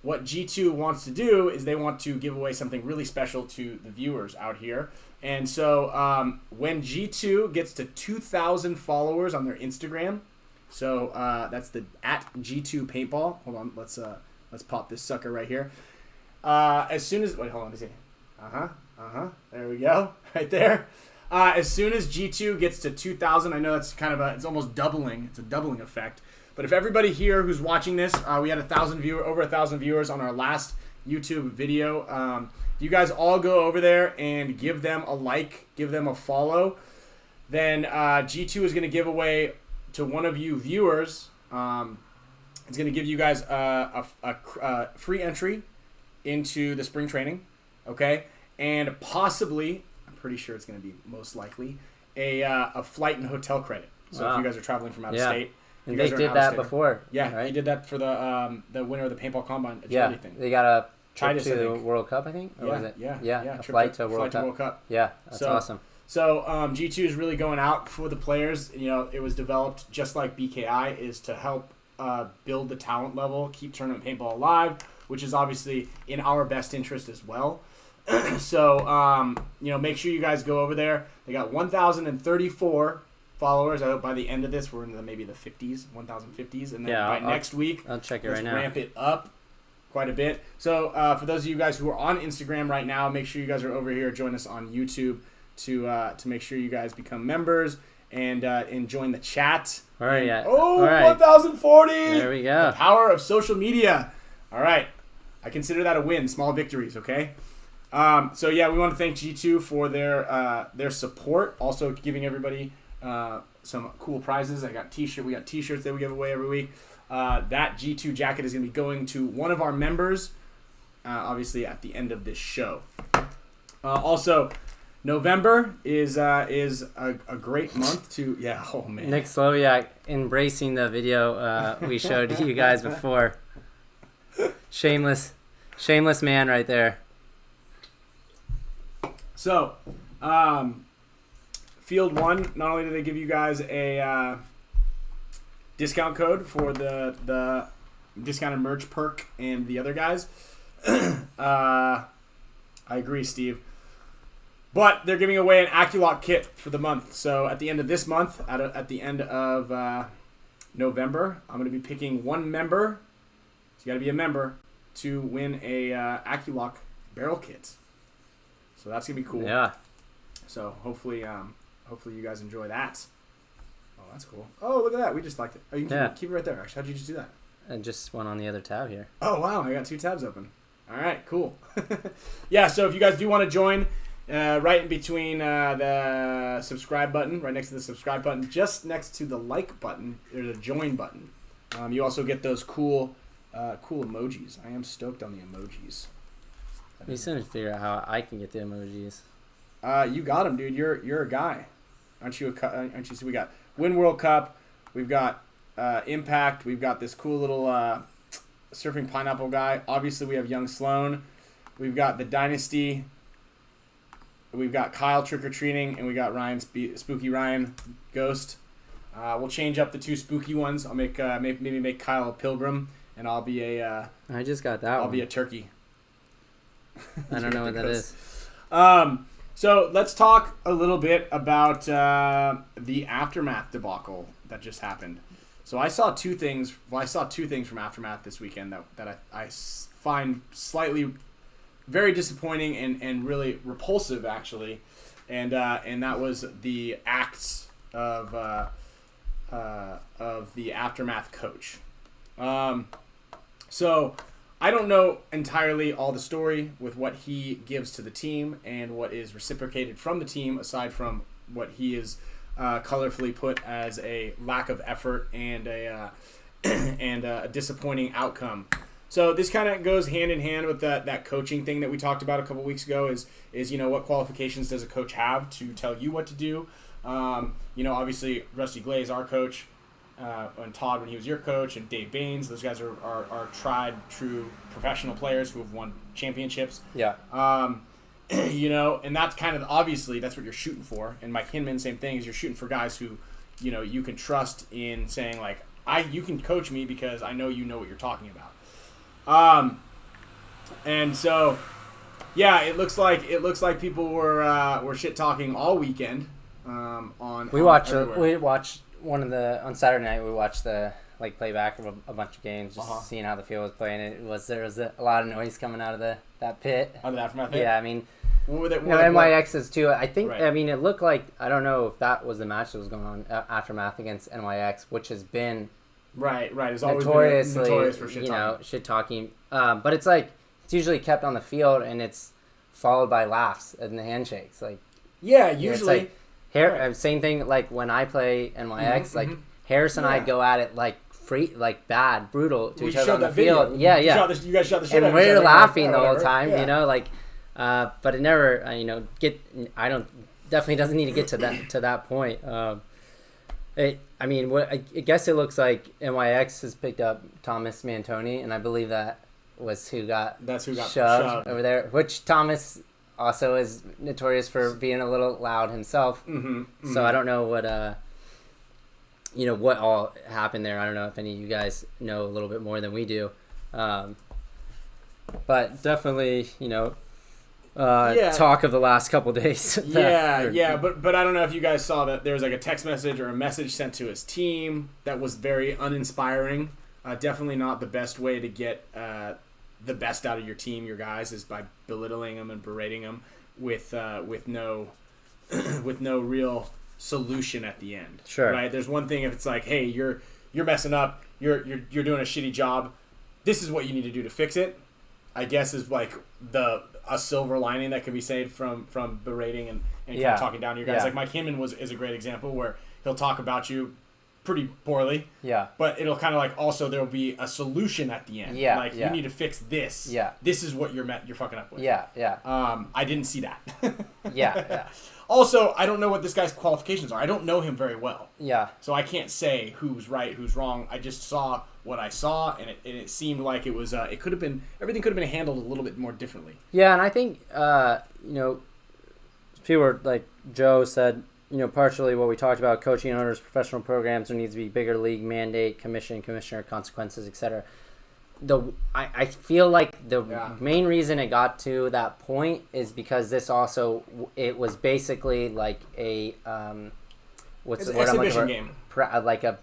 what G2 wants to do is they want to give away something really special to the viewers out here. And so when G2 gets to 2,000 followers on their Instagram, so that's the @G2 Paintball. Hold on, let's pop this sucker right here. As soon as hold on, let me see. There we go, right there. As soon as G2 gets to 2,000, I know that's kind of it's almost doubling. It's a doubling effect. But if everybody here who's watching this, we had over 1,000 viewers on our last YouTube video. You guys all go over there and give them a like, give them a follow. Then G2 is going to give away to one of you viewers. It's going to give you guys a free entry into the spring training, okay? And possibly, I'm pretty sure it's going to be most likely, a flight and hotel credit. So if you guys are traveling from out of state. And they did that before. Yeah, right? He did that for the winner of the paintball combine agility thing. They got a trip to the World Cup, I think. Or was it? Yeah. A flight to World Cup. Yeah, that's awesome. So G2 is really going out for the players. It was developed just like BKI is to help build the talent level, keep tournament paintball alive, which is obviously in our best interest as well. So, make sure you guys go over there. They got 1,034 followers. I hope by the end of this, we're in maybe the 50s, 1,050s. And then by next week, I'll check it let's right now. ramp it up quite a bit. So, for those of you guys who are on Instagram right now, make sure you guys are over here. Join us on YouTube to make sure you guys become members and join the chat. All right, yeah. Oh, all right. 1,040! There we go. The power of social media. All right. I consider that a win. Small victories, okay? We want to thank G2 for their support. Also giving everybody some cool prizes. We got T-shirts that we give away every week. That G2 jacket is going to be going to one of our members, obviously at the end of this show. Also, November is a great month to oh man. Nick Slowiak embracing the video we showed you guys before. Shameless man right there. So, Field 1, not only do they give you guys a discount code for the discounted merch perk and the other guys. I agree, Steve. But they're giving away an AccuLock kit for the month. So at the end of this month, at the end of November, I'm going to be picking one member. So you got to be a member to win a AccuLock barrel kit. So that's going to be cool. Yeah. So hopefully you guys enjoy that. Oh, that's cool. Oh, look at that. We just liked it. Oh, you can keep it right there. Actually, how'd you just do that? And just one on the other tab here. Oh, wow. I got 2 tabs open. All right, cool. So if you guys do want to join, right in between the subscribe button, right next to the subscribe button, just next to the like button, there's a join button. You also get those cool emojis. I am stoked on the emojis. We still need to figure out how I can get the emojis. You got them, dude. You're a guy, aren't you? Aren't you? So we got Win World Cup. We've got Impact. We've got this cool little surfing pineapple guy. Obviously, we have Young Sloan. We've got the Dynasty. We've got Kyle Trick or Treating, and we got Ryan Spooky Ryan Ghost. We'll change up the 2 spooky ones. I'll make maybe make Kyle a pilgrim, and I'll be a. I just got that one. I'll be a turkey. I don't know what that is. So let's talk a little bit about the Aftermath debacle that just happened. So I saw 2 things. Well, I saw 2 things from Aftermath this weekend that I find slightly very disappointing and really repulsive, actually. And that was the acts of the Aftermath coach. So I don't know entirely all the story with what he gives to the team and what is reciprocated from the team, aside from what he is colorfully put as a lack of effort and a disappointing outcome. So this kind of goes hand in hand with that coaching thing that we talked about a couple weeks ago. Is what qualifications does a coach have to tell you what to do? Obviously Rusty Glaze, our coach. And Todd when he was your coach, and Dave Baines. Those guys are tried, true professional players who have won championships. Yeah. And that's kind of obviously that's what you're shooting for. And Mike Hinman, same thing, is you're shooting for guys who, you can trust in saying like, you can coach me because I know you know what you're talking about. And so, it looks like people were shit talking all weekend. We watched one of the on Saturday night. We watched the playback of a bunch of games, just seeing how the field was playing. There was a lot of noise coming out of that pit. Out of the Aftermath pit? Yeah, I mean, NYX's too. I think. Right. I mean, it looked like, I don't know if that was the match that was going on, Aftermath against NYX, which has been right. It's always notorious for shit talking. Shit talking. But it's usually kept on the field, and it's followed by laughs and the handshakes. Usually. Same thing when I play NYX, Harris and I go at it bad, brutal to each other on the field. Yeah. You guys shot the shit out of each we're other. laughing the whole whatever. time, but it never, definitely doesn't need to get to that point. I guess it looks like NYX has picked up Thomas Mantoni, and I believe that's who got shoved over there, which Thomas also is notorious for being a little loud himself. So I don't know what all happened there. I don't know if any of you guys know a little bit more than we do. But definitely, talk of the last couple days. But I don't know if you guys saw that there was like a text message or a message sent to his team that was very uninspiring. Definitely not the best way to get the best out of your team, your guys, is by belittling them and berating them with no with no real solution at the end. Sure. Right? There's one thing if it's like, hey, you're messing up, you're doing a shitty job. This is what you need to do to fix it. I guess is like a silver lining that can be saved from berating and kind of talking down to your guys. Yeah. Like Mike Hinman is a great example where he'll talk about you pretty poorly. Yeah. But it'll kind of like also there'll be a solution at the end. Yeah. Like you need to fix this. Yeah. This is what you're fucking up with. Yeah. Yeah. I didn't see that. Yeah. Also, I don't know what this guy's qualifications are. I don't know him very well. Yeah. So I can't say who's right, who's wrong. I just saw what I saw, and it seemed like it was. It could have been everything could have been handled a little bit more differently. Yeah, and I think people were, like Joe said, partially what we talked about, coaching owners, professional programs, there needs to be bigger league mandate, commissioner consequences, etc. I feel like the main reason it got to that point is because this also, it was basically like a It's an exhibition game, like a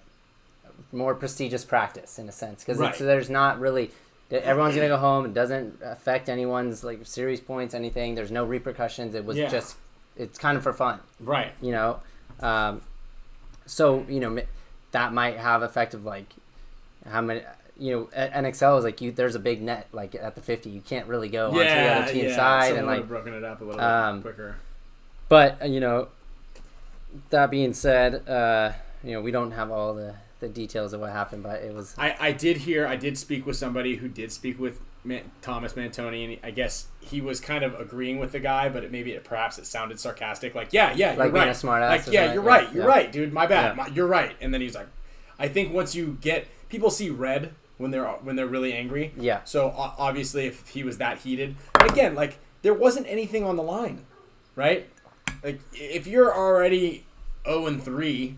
more prestigious practice in a sense, because Right. there's not really, everyone's gonna go home. It doesn't affect anyone's like series points, anything. There's no repercussions. It was just, it's kind of for fun, right? So that might have effect of like how many. At NXL is like there's a big net like at the 50. You can't really go onto the other team's side, and like broken it up a little bit quicker. But that being said, we don't have all the details of what happened, but it was. I did speak with somebody who did speak with Thomas Mantoni, and I guess he was kind of agreeing with the guy, but perhaps it sounded sarcastic, like you're like right, being a smart ass. like you're right, dude, my bad, you're right. And then he's like, I think once you get people see red when they're really angry. Yeah. So obviously, if he was that heated, but again, like there wasn't anything on the line, right? Like if you're already 0-3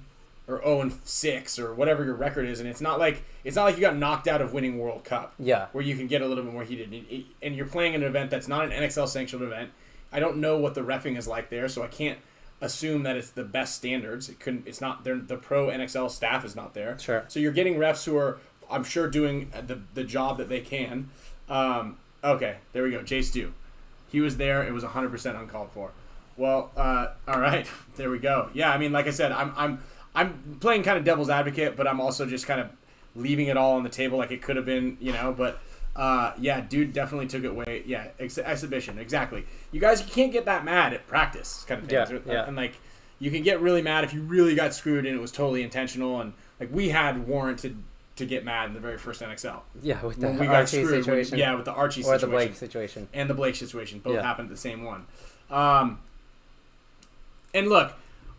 or 0-6 or whatever your record is, and it's not like you got knocked out of winning World Cup. Yeah. Where you can get a little bit more heated, and you're playing an event that's not an NXL sanctioned event. I don't know what the reffing is like there, so I can't assume that it's the best standards. It's not. The pro NXL staff is not there. Sure. So you're getting refs who are, I'm sure, doing the job that they can. Okay, there we go. Jay Stu, he was there. It was 100% uncalled for. Well, all right, there we go. Yeah, I mean, like I said, I'm playing kind of devil's advocate, but I'm also just kind of leaving it all on the table like it could have been, But yeah, dude definitely took it way. Yeah, exhibition, exactly. You guys can't get that mad at practice kind of things. Yeah. And like, you can get really mad if you really got screwed and it was totally intentional. And like, we had warranted to get mad in the very first NXL. Yeah, with the Archie situation. With the Archie situation. Or the Blake situation. And the Blake situation. Both happened at the same one. And look,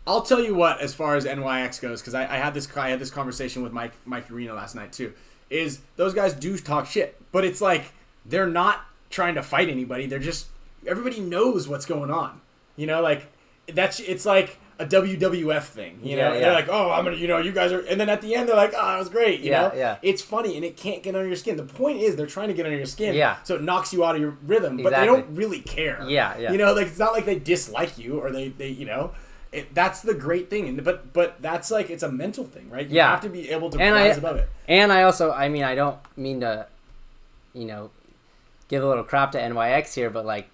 I'll tell you what, as far as NYX goes, because I had this conversation with Mike Arena last night too, is those guys do talk shit, but it's like they're not trying to fight anybody. They're just, everybody knows what's going on. Like it's like a WWF thing. They're like, oh, I'm gonna, you guys are, and then at the end they're like, oh, that was great. You know? Yeah. It's funny and it can't get under your skin. The point is they're trying to get under your skin. Yeah. So it knocks you out of your rhythm, but they don't really care. Yeah. Like it's not like they dislike you or they that's the great thing, but that's like, it's a mental thing, right? You have to be able to rise above it. And I also, I don't mean to, give a little crap to NYX here, but like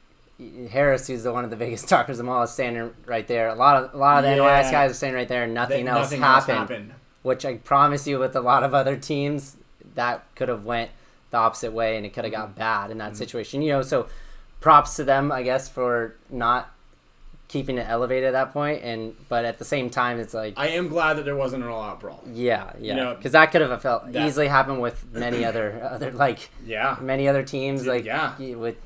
Harris, who's one of the biggest talkers of them all, is standing right there. A lot of the NYX guys are standing right there, and nothing else happened. Which I promise you, with a lot of other teams, that could have went the opposite way, and it could have got bad in that situation. So props to them, I guess, for not keeping it elevated at that point, but at the same time, it's like, I am glad that there wasn't an all-out brawl. Yeah, because that could have easily happened with many other like many other teams, like with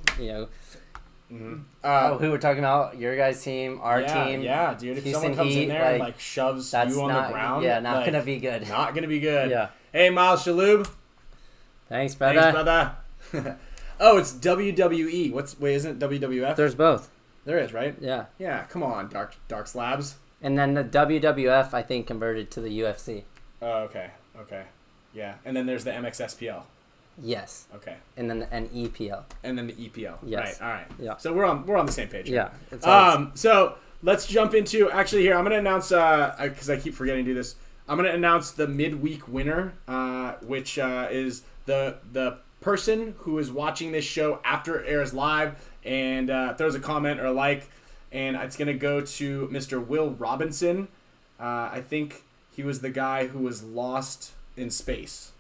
who we're talking about, your guys' team, our team, dude. If Houston someone comes in there and like shoves you on the ground, not gonna be good. Not gonna be good. Yeah. Hey, Miles Shaloub. Thanks, brother. Oh, it's WWE. Isn't it WWF? There's both. There is, right? Yeah. Yeah, come on, Dark Slabs. And then the WWF, I think, converted to the UFC. Oh, okay. Yeah. And then there's the MXSPL. Yes. Okay. And then an EPL. And then the EPL. Yes. Right. All right. Yeah. So we're on the same page here. Yeah. It's all So let's jump into actually here. I'm gonna announce because I keep forgetting to do this. I'm gonna announce the midweek winner, which is the person who is watching this show after it airs live and throws a comment or a like, and it's gonna go to Mr. Will Robinson. I think he was the guy who was lost in space.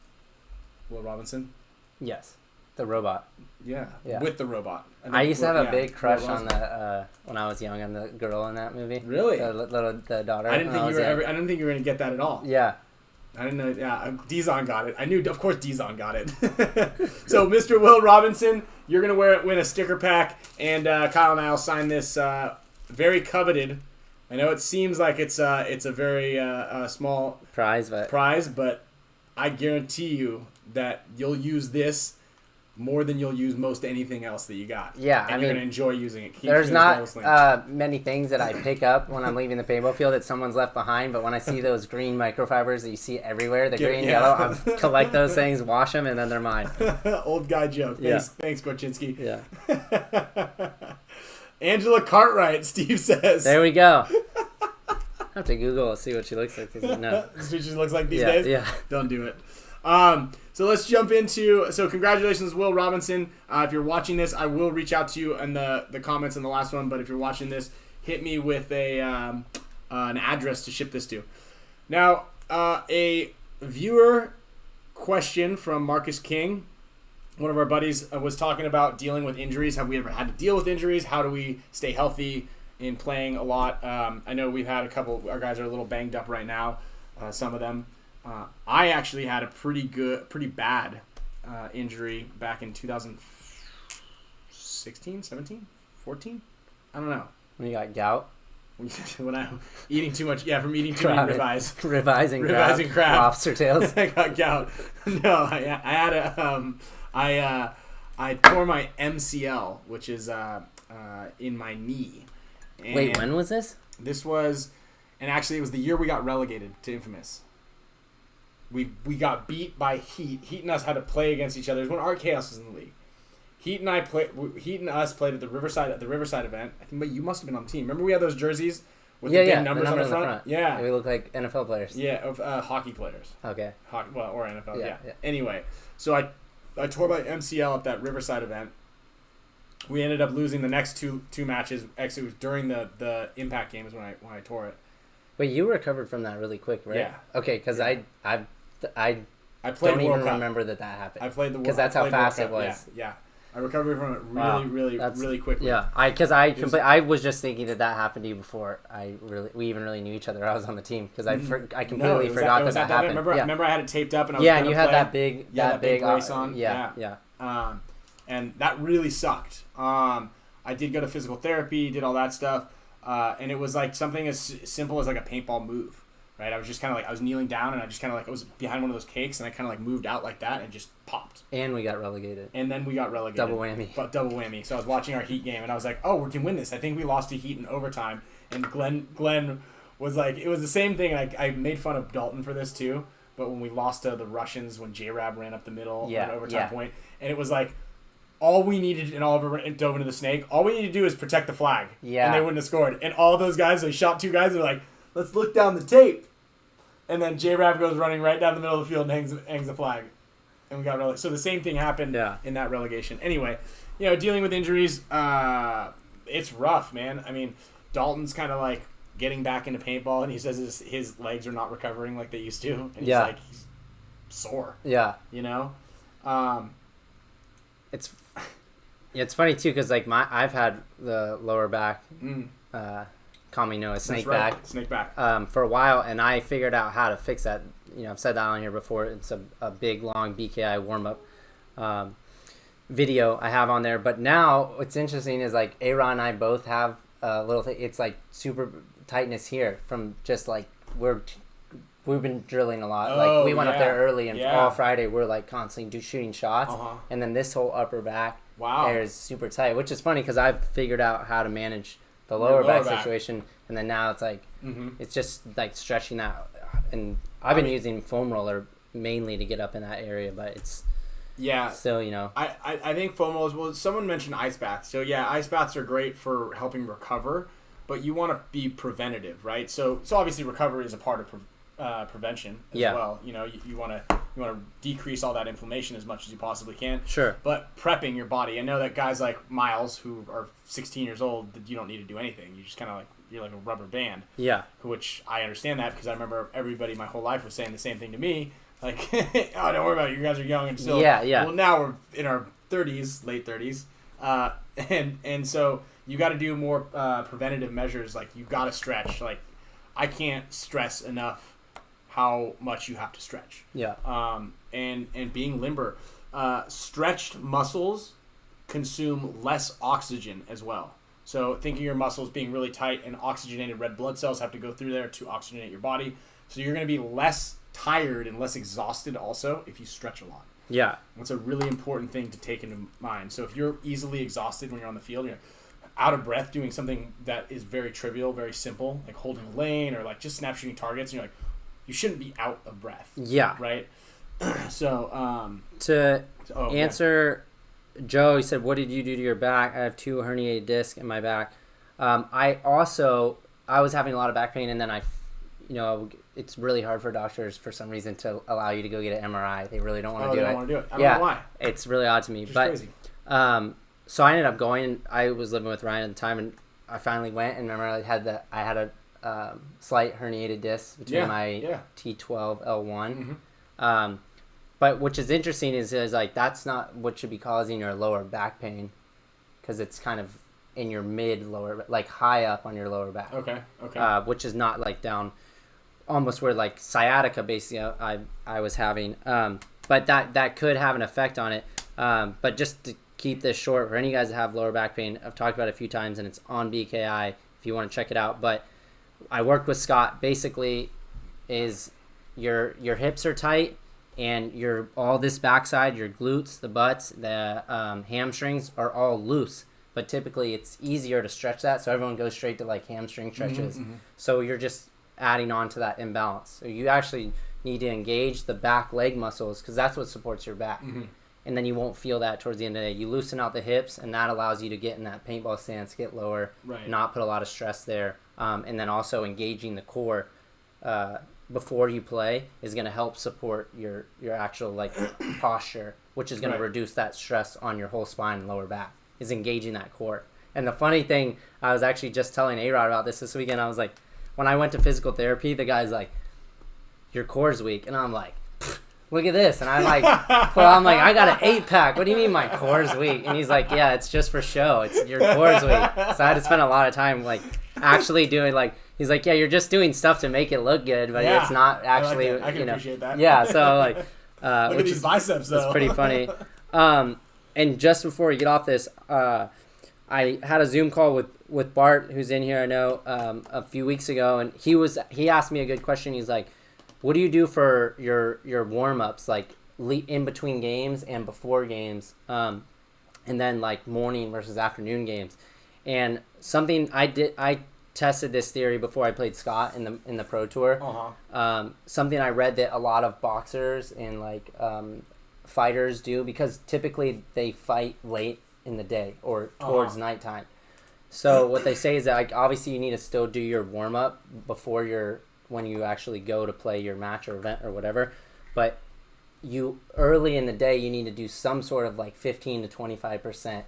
Will Robinson. Yes. The robot. Yeah. Yeah. With the robot. I used to have a big crush Will on the when I was young on the girl in that movie. Really? The daughter. I didn't think you were gonna get that at all. Yeah. I didn't know. Yeah, Dizon got it. I knew, of course, Dizon got it. So, Mr. Will Robinson, you're gonna win a sticker pack, and Kyle and I will sign this very coveted. I know it seems like it's a very small prize, but I guarantee you that you'll use this more than you'll use most anything else that you got. Yeah, and you're gonna enjoy using it. There's not many things that I pick up when I'm leaving the paintball field that someone's left behind, but when I see those green microfibers that you see everywhere, the green, yellow, I collect those things, wash them, and then they're mine. Old guy joke. Thanks, Gorchinski. Yeah. Angela Cartwright, Steve says. There we go. I have to Google to see what she looks like. No. That's what she looks like these days? Yeah. Don't do it. So let's jump into. So congratulations, Will Robinson. If you're watching this, I will reach out to you in the comments in the last one. But if you're watching this, hit me with an address to ship this to. Now, a viewer question from Marcus King. One of our buddies was talking about dealing with injuries. Have we ever had to deal with injuries? How do we stay healthy in playing a lot? I know we've had a couple. Our guys are a little banged up right now. Some of them. I actually had a pretty bad injury back in 2016, 17, 14. I don't know. When you got gout. When I'm eating too much, from eating too many ribeyes. Ribeyes and crab. Lobster tails. I got gout. No, I had I tore my MCL, which is in my knee. And wait, when was this? This was, and actually it was the year we got relegated to Infamous. We got beat by Heat. Heat and us had to play against each other. It was when Art Chaos was in the league. Heat and us played at the Riverside event. I think, but you must have been on the team. Remember we had those jerseys with the big numbers on the front? Yeah. We look like NFL players. Yeah, hockey players. Okay. Or NFL. Yeah. Yeah. Anyway, so I tore my MCL at that Riverside event. We ended up losing the next two matches. Actually, it was during the Impact game is when I tore it. Wait, you recovered from that really quick, right? Yeah. Okay, because I played don't even World Cup. remember that happened. I played the because that's how fast it was. Yeah. I recovered from it really quickly. Yeah, I was just thinking that happened to you before we even really knew each other. I was on the team because I completely forgot that happened. Remember I had it taped up and I was and you had that big brace on. Yeah. And that really sucked. I did go to physical therapy, did all that stuff, and it was like something as simple as like a paintball move. Right, I was just kind of like I was kneeling down and I just kind of like I was behind one of those cakes and I kind of like moved out like that and just popped. And we got relegated. And then we got relegated. Double whammy. But double whammy. So I was watching our Heat game and I was like, oh, we can win this. I think we lost to Heat in overtime. And Glenn was like, it was the same thing. I made fun of Dalton for this too. But when we lost to the Russians, when J-Rab ran up the middle on an overtime point, and it was like, all we needed, and Oliver dove into the snake. All we needed to do is protect the flag. Yeah. And they wouldn't have scored. And all those guys, they shot two guys. They're like, let's look down the tape. And then J-Rab goes running right down the middle of the field and hangs the flag. And we got relegated. So the same thing happened in that relegation. Anyway, dealing with injuries, it's rough, man. I mean, Dalton's kind of like getting back into paintball, and he says his legs are not recovering like they used to. And he's like, he's sore. Yeah. It's funny, too, because like I've had the lower back... commonly known as snake back for a while, and I figured out how to fix that. I've said that on here before. It's a big long BKI warm-up video I have on there. But now what's interesting is like A-Ron and I both have a little thing. It's like super tightness here from just like we've been drilling a lot. Like we went up there early, and all Friday we're like constantly shooting shots, and then this whole upper back there is super tight, which is funny because I've figured out how to manage the lower back situation, and then now it's like it's just like stretching that, and I've been using foam roller mainly to get up in that area, but it's Yeah. Still, you know. I think FOMO is, well, someone mentioned ice baths. So, yeah, ice baths are great for helping recover, but you want to be preventative, right? So obviously recovery is a part of prevention as well. You know, you want to decrease all that inflammation as much as you possibly can. Sure. But prepping your body, I know that guys like Miles, who are 16 years old, you don't need to do anything. You just kind of like, you're like a rubber band. Yeah. Which I understand that because I remember everybody my whole life was saying the same thing to me. Like, oh, don't worry about it. You guys are young and still. Yeah. Well, now we're in our 30s, late 30s. And so you got to do more preventative measures. Like, you got to stretch. Like, I can't stress enough how much you have to stretch. Yeah. And being limber. Stretched muscles consume less oxygen as well. So think of your muscles being really tight, and oxygenated red blood cells have to go through there to oxygenate your body. So you're going to be less tired and less exhausted also if you stretch a lot. Yeah. That's a really important thing to take into mind. So if you're easily exhausted when you're on the field, you're out of breath doing something that is very trivial, very simple, like holding a lane or like just snap shooting targets, and you're like, you shouldn't be out of breath. Yeah. Right? So, to answer... Joe, he said, what did you do to your back? I have 2 herniated discs in my back. I was having a lot of back pain, and then it's really hard for doctors for some reason to allow you to go get an MRI. They really don't want to do it. They don't want to do it. I don't know why. It's really odd to me. It's crazy. So I ended up going. I was living with Ryan at the time, and I finally went, and remember I had a slight herniated disc between my T12 L1. Mm-hmm. But which is interesting is like that's not what should be causing your lower back pain, because it's kind of in your lower, like high up on your lower back. Okay. Which is not like down, almost where like sciatica basically I was having. But that could have an effect on it. But just to keep this short, for any of you guys that have lower back pain, I've talked about it a few times, and it's on BKI if you want to check it out. But I worked with Scott. Basically, is your hips are tight. And all this backside, your glutes, the butts, the hamstrings are all loose. But typically it's easier to stretch that. So everyone goes straight to like hamstring stretches. Mm-hmm. So you're just adding on to that imbalance. So you actually need to engage the back leg muscles because that's what supports your back. Mm-hmm. And then you won't feel that towards the end of the day. You loosen out the hips, and that allows you to get in that paintball stance, get lower, not put a lot of stress there. And then also engaging the core before you play is going to help support your actual like posture, which is going to reduce that stress on your whole spine and lower back, is engaging that core. And the funny thing, I was actually just telling A-Rod about this weekend. I was like, when I went to physical therapy, the guy's like, your core's weak. And I'm like, look at this. And I'm like, I got an 8-pack. What do you mean my core's weak? And he's like, yeah, it's just for show. It's your core's weak. So I had to spend a lot of time like actually doing like, he's like, yeah, you're just doing stuff to make it look good, but it's not actually, I can appreciate that. Yeah, so like, look at these biceps though. It's pretty funny. And just before we get off this, I had a Zoom call with Bart, who's in here, I know, a few weeks ago, and he asked me a good question. He's like, what do you do for your warm-ups, like in between games and before games, and then like morning versus afternoon games? And something I tested this theory before I played Scott in the Pro Tour. Something I read that a lot of boxers and like fighters do, because typically they fight late in the day or towards nighttime. So what they say is that like obviously you need to still do your warm up before when you actually go to play your match or event or whatever, but you early in the day you need to do some sort of like 15 to 25%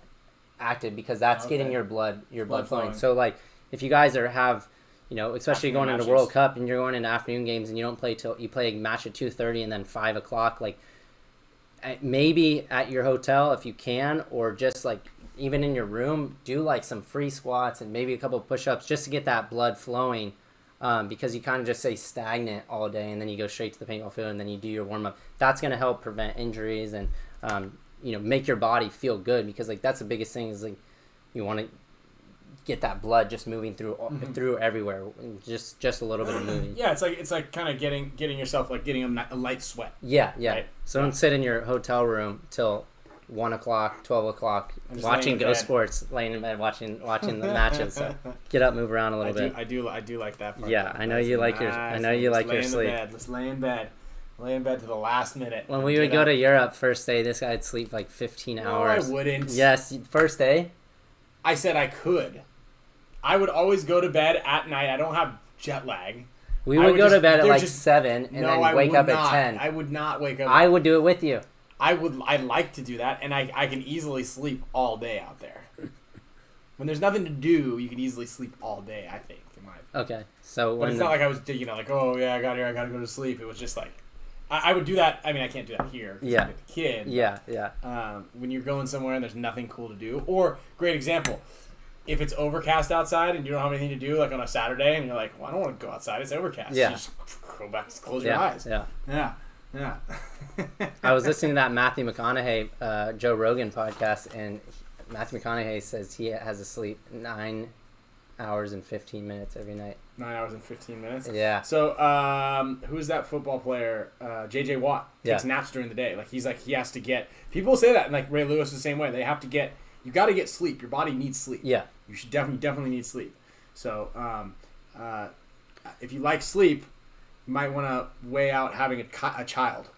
active, because that's getting your blood flowing. So like if you guys have, especially afternoon going into matches. World Cup and you're going into afternoon games and you don't play till you play a match at 2:30 and then 5 o'clock, like maybe at your hotel if you can, or just like even in your room, do like some free squats and maybe a couple of push-ups just to get that blood flowing, because you kind of just stay stagnant all day and then you go straight to the paintball field and then you do your warm-up. That's going to help prevent injuries and make your body feel good, because like that's the biggest thing is like you want to get that blood just moving through everywhere, just a little bit of moving. Yeah, it's like kind of getting yourself like getting a light sweat. Yeah. Right? So don't sit in your hotel room till 1 o'clock, 12 o'clock, watching Go Sports, laying in bed watching the matches. So get up, move around a little bit. I do like that part. Yeah, I know you like your sleep. Let's lay in bed. lay in bed to the last minute. When we would go to Europe first day, this guy'd sleep like 15 hours. No, I wouldn't. Yes, first day. I said I could. I would always go to bed at night. I don't have jet lag. We would go to bed at like just, 7 and then wake up at 10. I would not wake up. I would do it with you. I like to do that, and I can easily sleep all day out there. When there's nothing to do, you can easily sleep all day, I think, in my opinion. Okay, so But it's not like I was, like, oh, yeah, I got here, I got to go to sleep. It was just like, I would do that. I mean, I can't do that here. Yeah. I'm with the kid. Yeah. When you're going somewhere and there's nothing cool to do. Or, great example, if it's overcast outside and you don't have anything to do, like on a Saturday, and you're like, well, I don't want to go outside. It's overcast. Yeah. You just go back, close your eyes. Yeah. Yeah. I was listening to that Matthew McConaughey, Joe Rogan podcast, and Matthew McConaughey says he has to sleep 9 hours and 15 minutes every night. 9 hours and 15 minutes? Yeah. So, who's that football player? J.J. Watt takes naps during the day. Like, he has to get... People say that, and like Ray Lewis is the same way. They have to get... You got to get sleep. Your body needs sleep. Yeah. You should definitely need sleep. So, if you like sleep, you might want to weigh out having a child.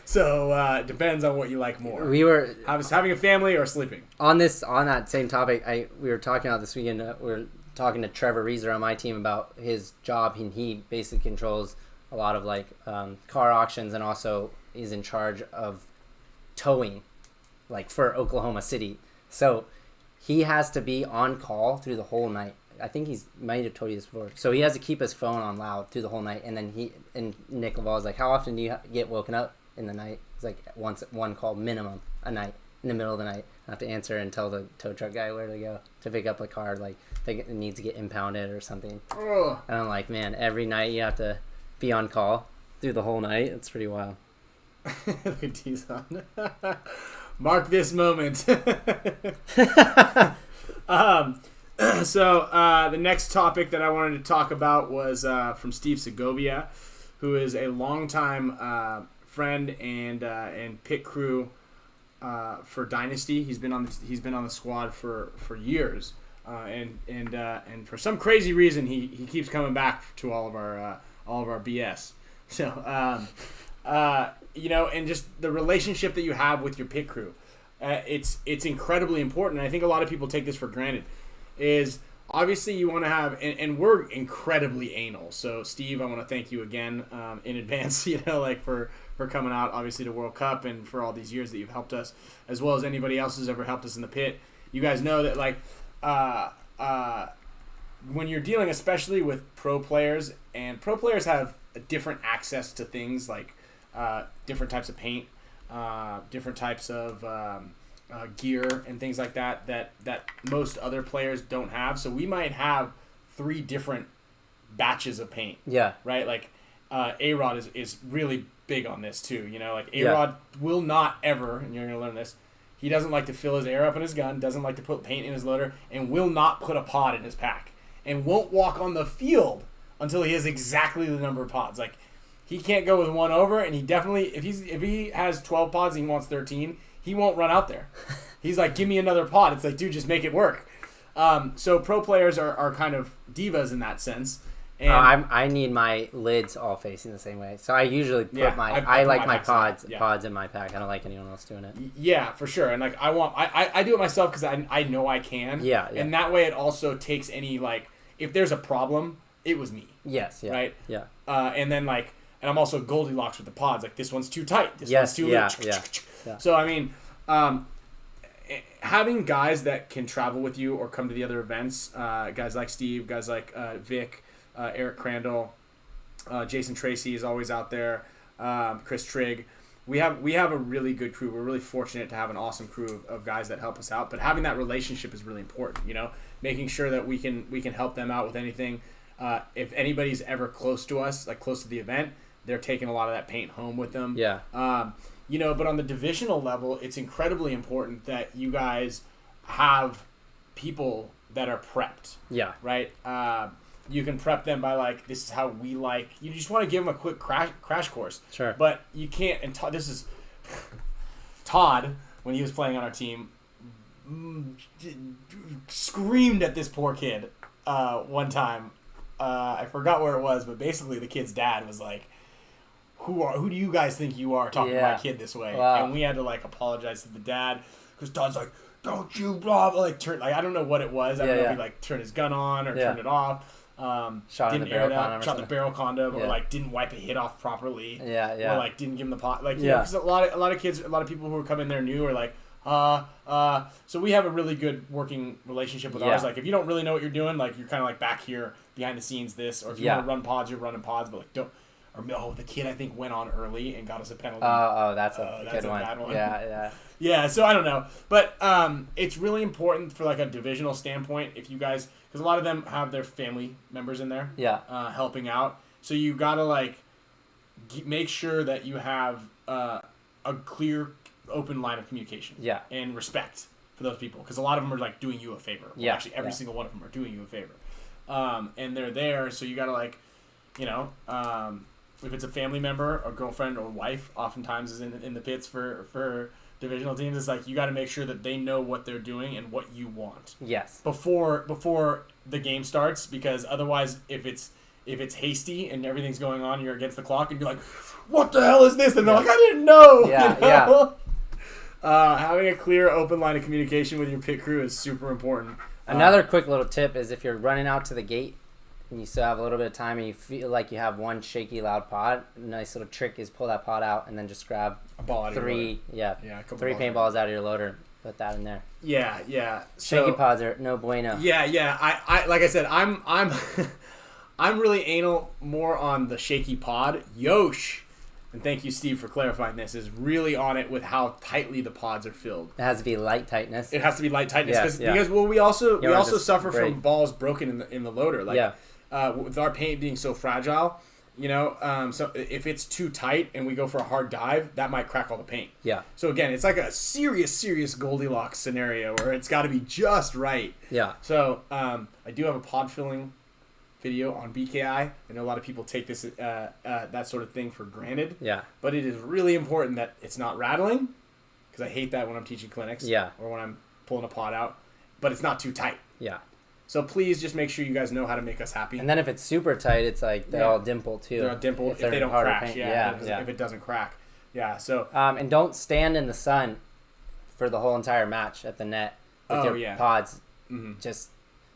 So it depends on what you like more. We were having a family or sleeping. On that same topic. We were talking about this weekend. We were talking to Trevor Reeser on my team about his job, and he basically controls a lot of like car auctions, and also is in charge of towing, like for Oklahoma City. So he has to be on call through the whole night. I think he might have told you this before. So he has to keep his phone on loud through the whole night. And then Nick Laval's like, how often do you get woken up in the night? It's like one call minimum a night in the middle of the night. I have to answer and tell the tow truck guy where to go to pick up a car. Like it needs to get impounded or something. Ugh. And I'm like, man, every night you have to be on call through the whole night. It's pretty wild. Look at T-Son. Mark this moment. So the next topic that I wanted to talk about was from Steve Segovia, who is a longtime friend and pit crew for Dynasty. He's been on the squad for years, and for some crazy reason he keeps coming back to all of our BS. So and just the relationship that you have with your pit crew, it's incredibly important. And I think a lot of people take this for granted. Is obviously you want to have, and we're incredibly anal. So Steve, I want to thank you again in advance, for coming out obviously to World Cup and for all these years that you've helped us, as well as anybody else who's ever helped us in the pit. You guys know that when you're dealing especially with pro players, and pro players have a different access to things like different types of paint, different types of gear and things like that most other players don't have. So we might have 3 different batches of paint. Yeah. Right? Like A-Rod is really big on this too. Like A-Rod will not ever, and you're going to learn this, he doesn't like to fill his air up in his gun, doesn't like to put paint in his loader, and will not put a pod in his pack. And won't walk on the field until he has exactly the number of pods. Like, he can't go with 1 over, and he definitely, if he has 12 pods and he wants 13, he won't run out there. He's like, give me another pod. It's like, dude, just make it work. So pro players are kind of divas in that sense. And I need my lids all facing the same way. So I usually put I like my pods in my pack. I don't like anyone else doing it. Yeah, for sure. And like I do it myself because I know I can. Yeah. And that way it also takes any, like, if there's a problem, it was me. Yes. Yeah. Right. Yeah. And then and I'm also Goldilocks with the pods. Like, this one's too tight. This one's too loose. Yeah. So I mean, having guys that can travel with you or come to the other events, guys like Steve, guys like Vic, Eric Crandall, Jason Tracy is always out there, Chris Trigg. We have a really good crew. We're really fortunate to have an awesome crew of guys that help us out. But having that relationship is really important. Making sure that we can help them out with anything. If anybody's ever close to us, like close to the event, they're taking a lot of that paint home with them. Yeah. But on the divisional level, it's incredibly important that you guys have people that are prepped. Yeah. Right? You can prep them by, like, this is how we like. You just want to give them a quick crash course. Sure. But you can't. And this is Todd, when he was playing on our team, screamed at this poor kid one time. I forgot where it was, but basically the kid's dad was like, who do you guys think you are talking to my kid this way? Wow. And we had to like apologize to the dad because Don's like, don't you blah, blah, like turn, like I don't know what it was. I don't know if he like turned his gun on or turned it off. Shot didn't the barrel air it condom out, or shot the something. barrel condom, or like didn't wipe a hit off properly. Yeah. Or like didn't give him the pot. Like, you know, because a lot of kids, a lot of people who are coming there new are like, so we have a really good working relationship with ours. Like, if you don't really know what you're doing, like you're kind of like back here behind the scenes, this, or if you want to run pods, you're running pods, but like don't. Or the kid I think went on early and got us a penalty. That's a good one. Bad one. Yeah. Yeah, so I don't know, but it's really important for like a divisional standpoint if you guys, because a lot of them have their family members in there, helping out. So you gotta like make sure that you have a clear, open line of communication. And respect for those people, because a lot of them are like doing you a favor. Well, actually, every single one of them are doing you a favor, and they're there. So you gotta like, you know. If it's a family member, or girlfriend, or wife, oftentimes is in the pits for divisional teams. It's like you got to make sure that they know what they're doing and what you want. Yes. Before the game starts, because otherwise, if it's hasty and everything's going on, you're against the clock, and you're like, "What the hell is this?" And they're like, "I didn't know." Having a clear, open line of communication with your pit crew is super important. Another quick little tip is if you're running out to the gate and you still have a little bit of time and you feel like you have one shaky loud pod, a nice little trick is pull that pod out and then just grab a ball out of three three paintballs out of your loader. Put that in there. Yeah. Shaky pods are no bueno. Yeah. I like I said, I'm I'm really anal more on the shaky pod. Yosh, and thank you, Steve, for clarifying this, is really on it with how tightly the pods are filled. It has to be light tightness. It has to be light tightness because we also suffer from balls broken in the loader. Like with our paint being so fragile, you know, so if it's too tight and we go for a hard dive, that might crack all the paint. Yeah. So again, it's like a serious Goldilocks scenario where it's got to be just right. Yeah. So I do have a pod filling video on BKI. I know a lot of people take this that sort of thing for granted. Yeah. But it is really important that it's not rattling, because I hate that when I'm teaching clinics. Yeah. Or when I'm pulling a pod out, but it's not too tight. Yeah. So please just make sure you guys know how to make us happy. And then if it's super tight, it's like they're all dimpled too. They're all dimpled if they don't crash. If it doesn't crack. Yeah. So and don't stand in the sun for the whole entire match at the net with your pods just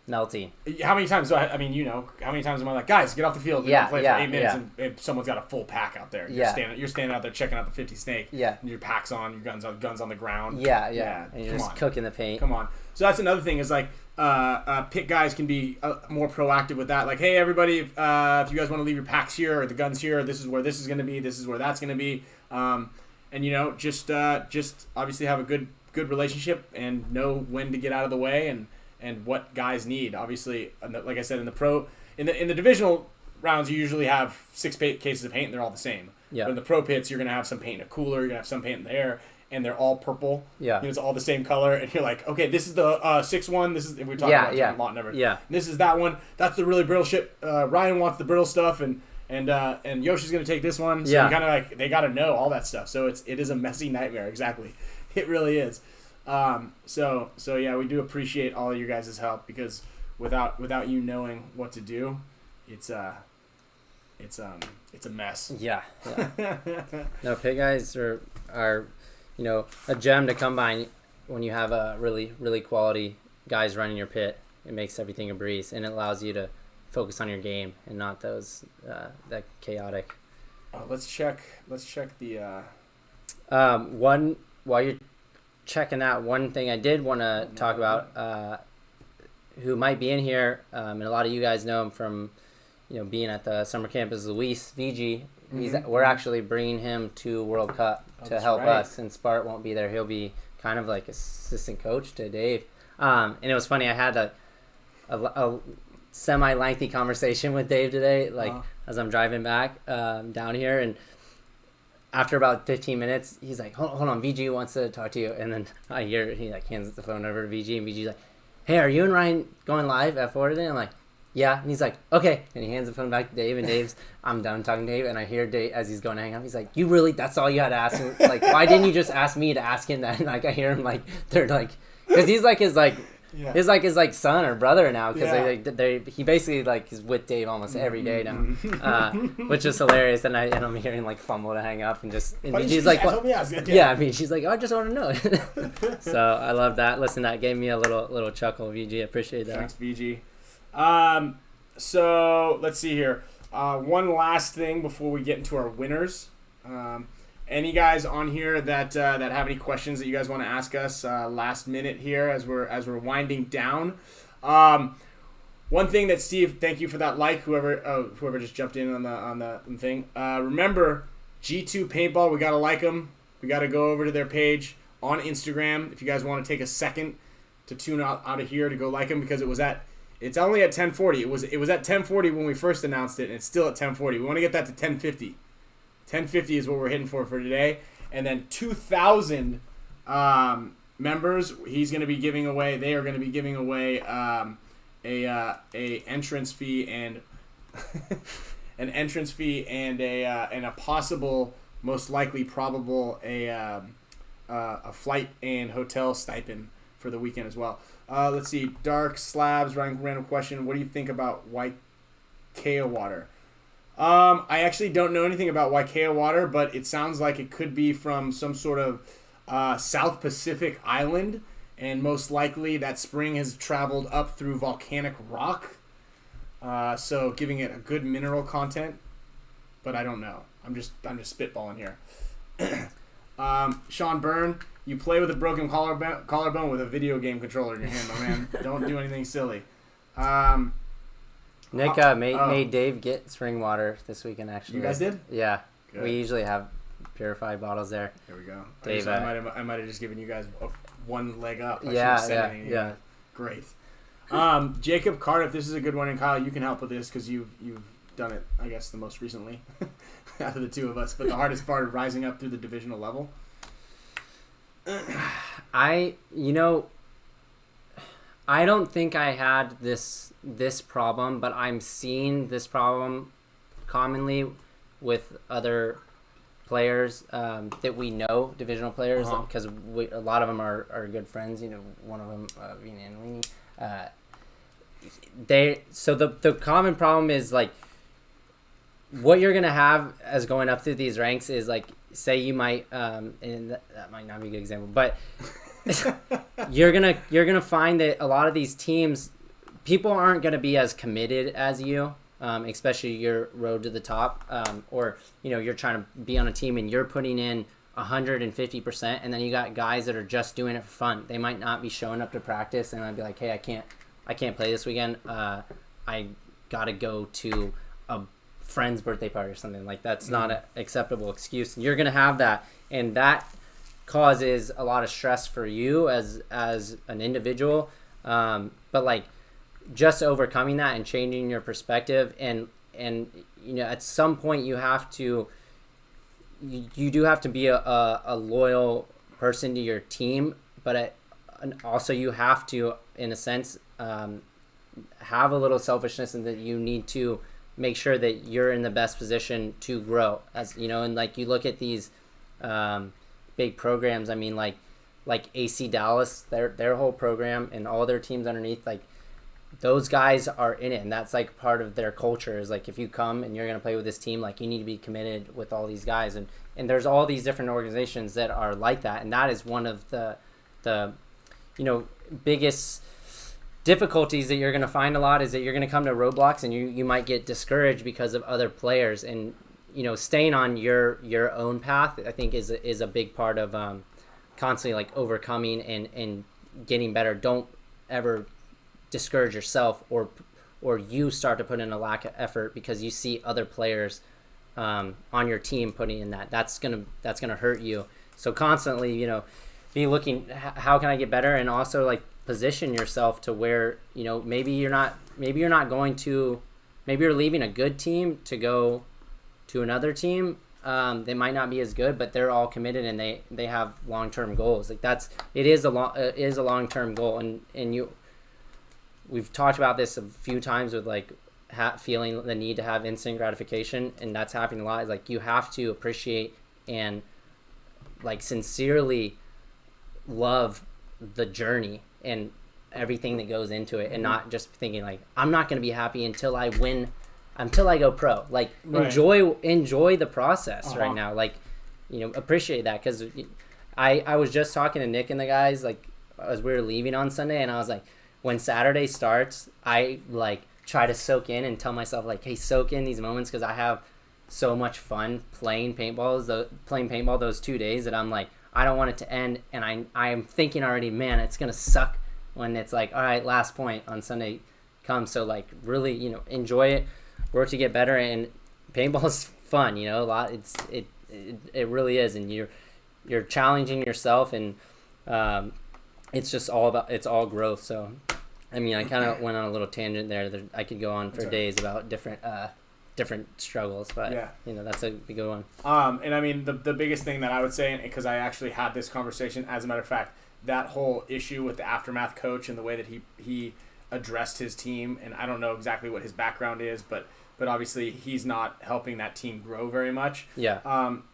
melting. How many times? So I mean, you know, how many times am I like, guys, get off the field? We're play for 8 minutes, and someone's got a full pack out there. You're standing out there checking out the 50 snake. Yeah. And your pack's on, your guns on the ground. Yeah. And you're just cooking the paint. Come on. So that's another thing is like. Pit guys can be more proactive with that. Like, hey, everybody, if you guys want to leave your packs here or the guns here, this is where this is going to be. This is where that's going to be. And you know, just obviously have a good relationship and know when to get out of the way and what guys need. Obviously, like I said, in the divisional rounds, you usually have 6 cases of paint. And they're all the same. Yeah. But in the pro pits, you're going to have some paint in a cooler. You're going to have some paint in the air. And they're all purple. Yeah. You know, it's all the same color. And you're like, okay, this is the 6-1. This is, we're talking about different lot numbers. Yeah. And this is that one. That's the really brittle shit. Ryan wants the brittle stuff. And Yoshi's going to take this one. So you kind of like, they got to know all that stuff. So it is a messy nightmare. Exactly. It really is. So yeah, we do appreciate all of your guys' help, because without you knowing what to do, it's a mess. Yeah. No, pit guys are you know, a gem to come by when you have a really quality guys running your pit. It makes everything a breeze, and it allows you to focus on your game and not those that chaotic. Let's check the one while you're checking out. One thing I did want to talk about, who might be in here, and a lot of you guys know him from, you know, being at the summer camp, is Luis VG. We're actually bringing him to World Cup to help us, and Spart won't be there. He'll be kind of like assistant coach to Dave. And it was funny. I had a semi-lengthy conversation with Dave today, like as I'm driving back down here, and after about 15 minutes, he's like, hold on, VG wants to talk to you. And then I hear he like hands the phone over to VG, and VG's like, hey, are you and Ryan going live at 4 today? I'm like, yeah. And he's like, okay. And he hands the phone back to Dave, and Dave's, I'm done talking to Dave, and I hear Dave as he's going to hang up. He's like, you really, that's all you had to ask him? Like, why didn't you just ask me to ask him that? And like, I hear him like, they're like, because he's like his like Yeah. He's like his like son or brother now because Yeah. he basically like is with Dave almost every day now, which is hilarious. And I'm hearing like fumble to hang up and she's like, what? Yeah, I mean, she's like, oh, I just want to know. So I love that. Listen, that gave me a little chuckle, VG. I appreciate that. Thanks, VG. So let's see here. One last thing before we get into our winners. Any guys on here that have any questions that you guys want to ask us last minute here as we're winding down? One thing that Steve, thank you for that like. Whoever just jumped in on the thing. Remember, G2 Paintball. We gotta like them. We gotta go over to their page on Instagram. If you guys want to take a second to tune out of here to go like them, because it's only at 10:40. It was at 10:40 when we first announced it, and it's still at 10:40. We want to get that to 10:50. 1050 is what we're hitting for today. And then 2,000 members, he's going to be giving away, they are going to be giving away a entrance fee and an entrance fee and a possible, most likely probable, a flight and hotel stipend for the weekend as well. Let's see. Dark Slabs, random question. What do you think about Waikea water? I actually don't know anything about Waikea water, but it sounds like it could be from some sort of South Pacific island, and most likely that spring has traveled up through volcanic rock, so giving it a good mineral content, but I don't know. I'm just spitballing here. Sean Byrne, you play with a broken collarbone with a video game controller in your hand, my man. Don't do anything silly. Nick made Dave get spring water this weekend, actually. You guys did? Yeah. Good. We usually have purified bottles there. Here we go. Dave, I might have just given you guys one leg up. Yeah. Great. Jacob Cardiff, this is a good one, and Kyle, you can help with this because you've done it, I guess, the most recently out of the two of us. But the hardest part of rising up through the divisional level. I don't think I had this problem, but I'm seeing this problem commonly with other players that we know, divisional players, because a lot of them are good friends. One of them, Vina and Weenie. So the common problem is like what you're gonna have as going up through these ranks is like, say you might, and that might not be a good example, but. you're gonna find that a lot of these teams, people aren't gonna be as committed as you, especially your road to the top, or you're trying to be on a team and you're putting in 150%, and then you got guys that are just doing it for fun. They might not be showing up to practice and might be like, hey, I can't play this weekend. I gotta go to a friend's birthday party or something. Like, that's not an acceptable excuse. And you're gonna have that, and that causes a lot of stress for you as an individual, but like just overcoming that and changing your perspective, and at some point you do have to be a loyal person to your team, but also you have to, in a sense, have a little selfishness, and that you need to make sure that you're in the best position to grow, as and like you look at these big programs. I mean, like AC Dallas, their whole program and all their teams underneath, like those guys are in it, and that's like part of their culture. Is like, if you come and you're gonna play with this team, like you need to be committed with all these guys, and there's all these different organizations that are like that, and that is one of the biggest difficulties that you're gonna find a lot, is that you're gonna come to roadblocks and you might get discouraged because of other players, and staying on your own path, I think is a big part of constantly like overcoming and getting better. Don't ever discourage yourself or you start to put in a lack of effort because you see other players on your team putting in that. That's gonna hurt you. So constantly, be looking, how can I get better, and also like position yourself to where maybe you're leaving a good team to go to another team. They might not be as good, but they're all committed and they have long-term goals. Like it is a long-term goal, and we've talked about this a few times with like feeling the need to have instant gratification, and that's happening a lot. Is like you have to appreciate and like sincerely love the journey, and everything that goes into it, and not just thinking like, I'm not going to be happy until I win, until I go pro. Like, Right. enjoy the process right now. Like, appreciate that, because I was just talking to Nick and the guys, like, as we were leaving on Sunday, and I was like, when Saturday starts, I like try to soak in and tell myself like, hey, soak in these moments, because I have so much fun playing paintball those 2 days that I'm like, I don't want it to end, and I'm thinking already, man, it's gonna suck when it's like, all right, last point on Sunday comes. So like, really, enjoy it, work to get better, and paintball is fun, a lot. It really is, and you're challenging yourself, and it's just it's all growth. So I mean, I kind of went on a little tangent there that I could go on for days about different struggles, but that's a good one. And I mean, the biggest thing that I would say, because I actually had this conversation, as a matter of fact, that whole issue with the aftermath coach and the way that he addressed his team, and I don't know exactly what his background is, but obviously he's not helping that team grow very much. Yeah.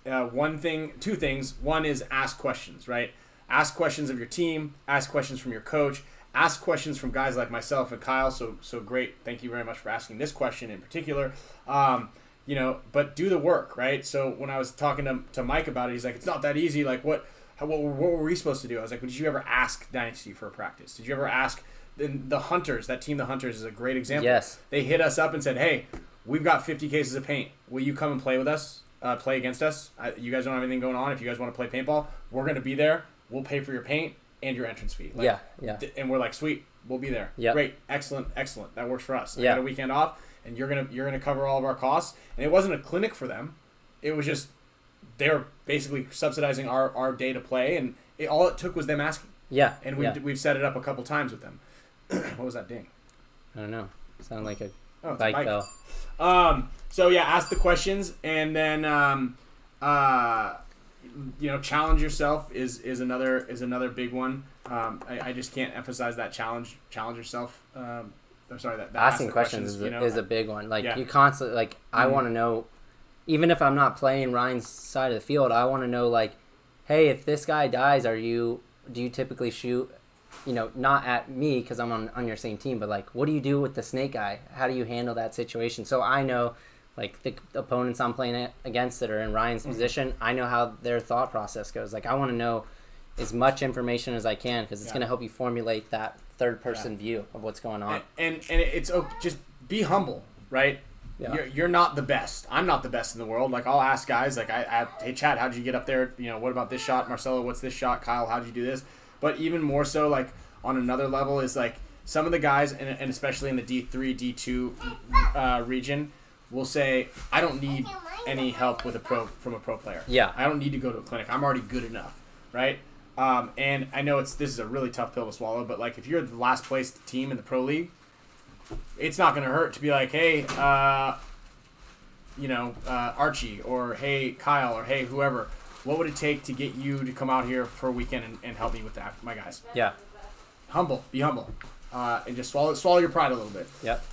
Two things. One is ask questions, right? Ask questions of your team, ask questions from your coach, ask questions from guys like myself and Kyle. So great. Thank you very much for asking this question in particular. But do the work, right? So when I was talking to Mike about it, he's like, it's not that easy. Like, what were we supposed to do? I was like, did you ever ask Dynasty for a practice? Did you ever ask the Hunters? That team, the Hunters, is a great example. Yes. They hit us up and said, hey, we've got 50 cases of paint. Will you come and play with us? Play against us? You guys don't have anything going on. If you guys want to play paintball, we're going to be there. We'll pay for your paint and your entrance fee. Yeah. And we're like, sweet, we'll be there. Yep. Great, excellent. That works for us. I Yeah. got a weekend off, and you're gonna cover all of our costs. And it wasn't a clinic for them. It was just they're basically subsidizing our day to play, and all it took was them asking. Yeah. And we've set it up a couple times with them. What was that ding? I don't know. Sound like a It's bike a bike bell. So yeah, ask the questions, and then challenge yourself is another big one. I just can't emphasize that challenge yourself. I'm sorry, that asking questions is a big one. Like, you constantly, like, I want to know, even if I'm not playing Ryan's side of the field, I want to know, like, hey, if this guy dies, do you typically shoot, not at me because I'm on your same team, but like, what do you do with the snake guy? How do you handle that situation? So I know, like, the opponents I'm playing against that are in Ryan's position, I know how their thought process goes. Like, I want to know as much information as I can, because it's going to help you formulate that third-person view of what's going on. And it's just be humble, right? Yeah. You're not the best. I'm not the best in the world. Like, I'll ask guys, like, hey, Chad, how'd you get up there? What about this shot? Marcelo, what's this shot? Kyle, how'd you do this? But even more so, like, on another level is, like, some of the guys, and especially in the D3, D2 region, will say, I don't need any help from a pro player. Yeah. I don't need to go to a clinic. I'm already good enough, right? And I know this is a really tough pill to swallow, but like, if you're the last place team in the pro league, it's not going to hurt to be like, hey, Archie, or hey, Kyle, or hey, whoever, what would it take to get you to come out here for a weekend and help me with that, my guys? Yeah. Be humble. And just swallow your pride a little bit. Yep.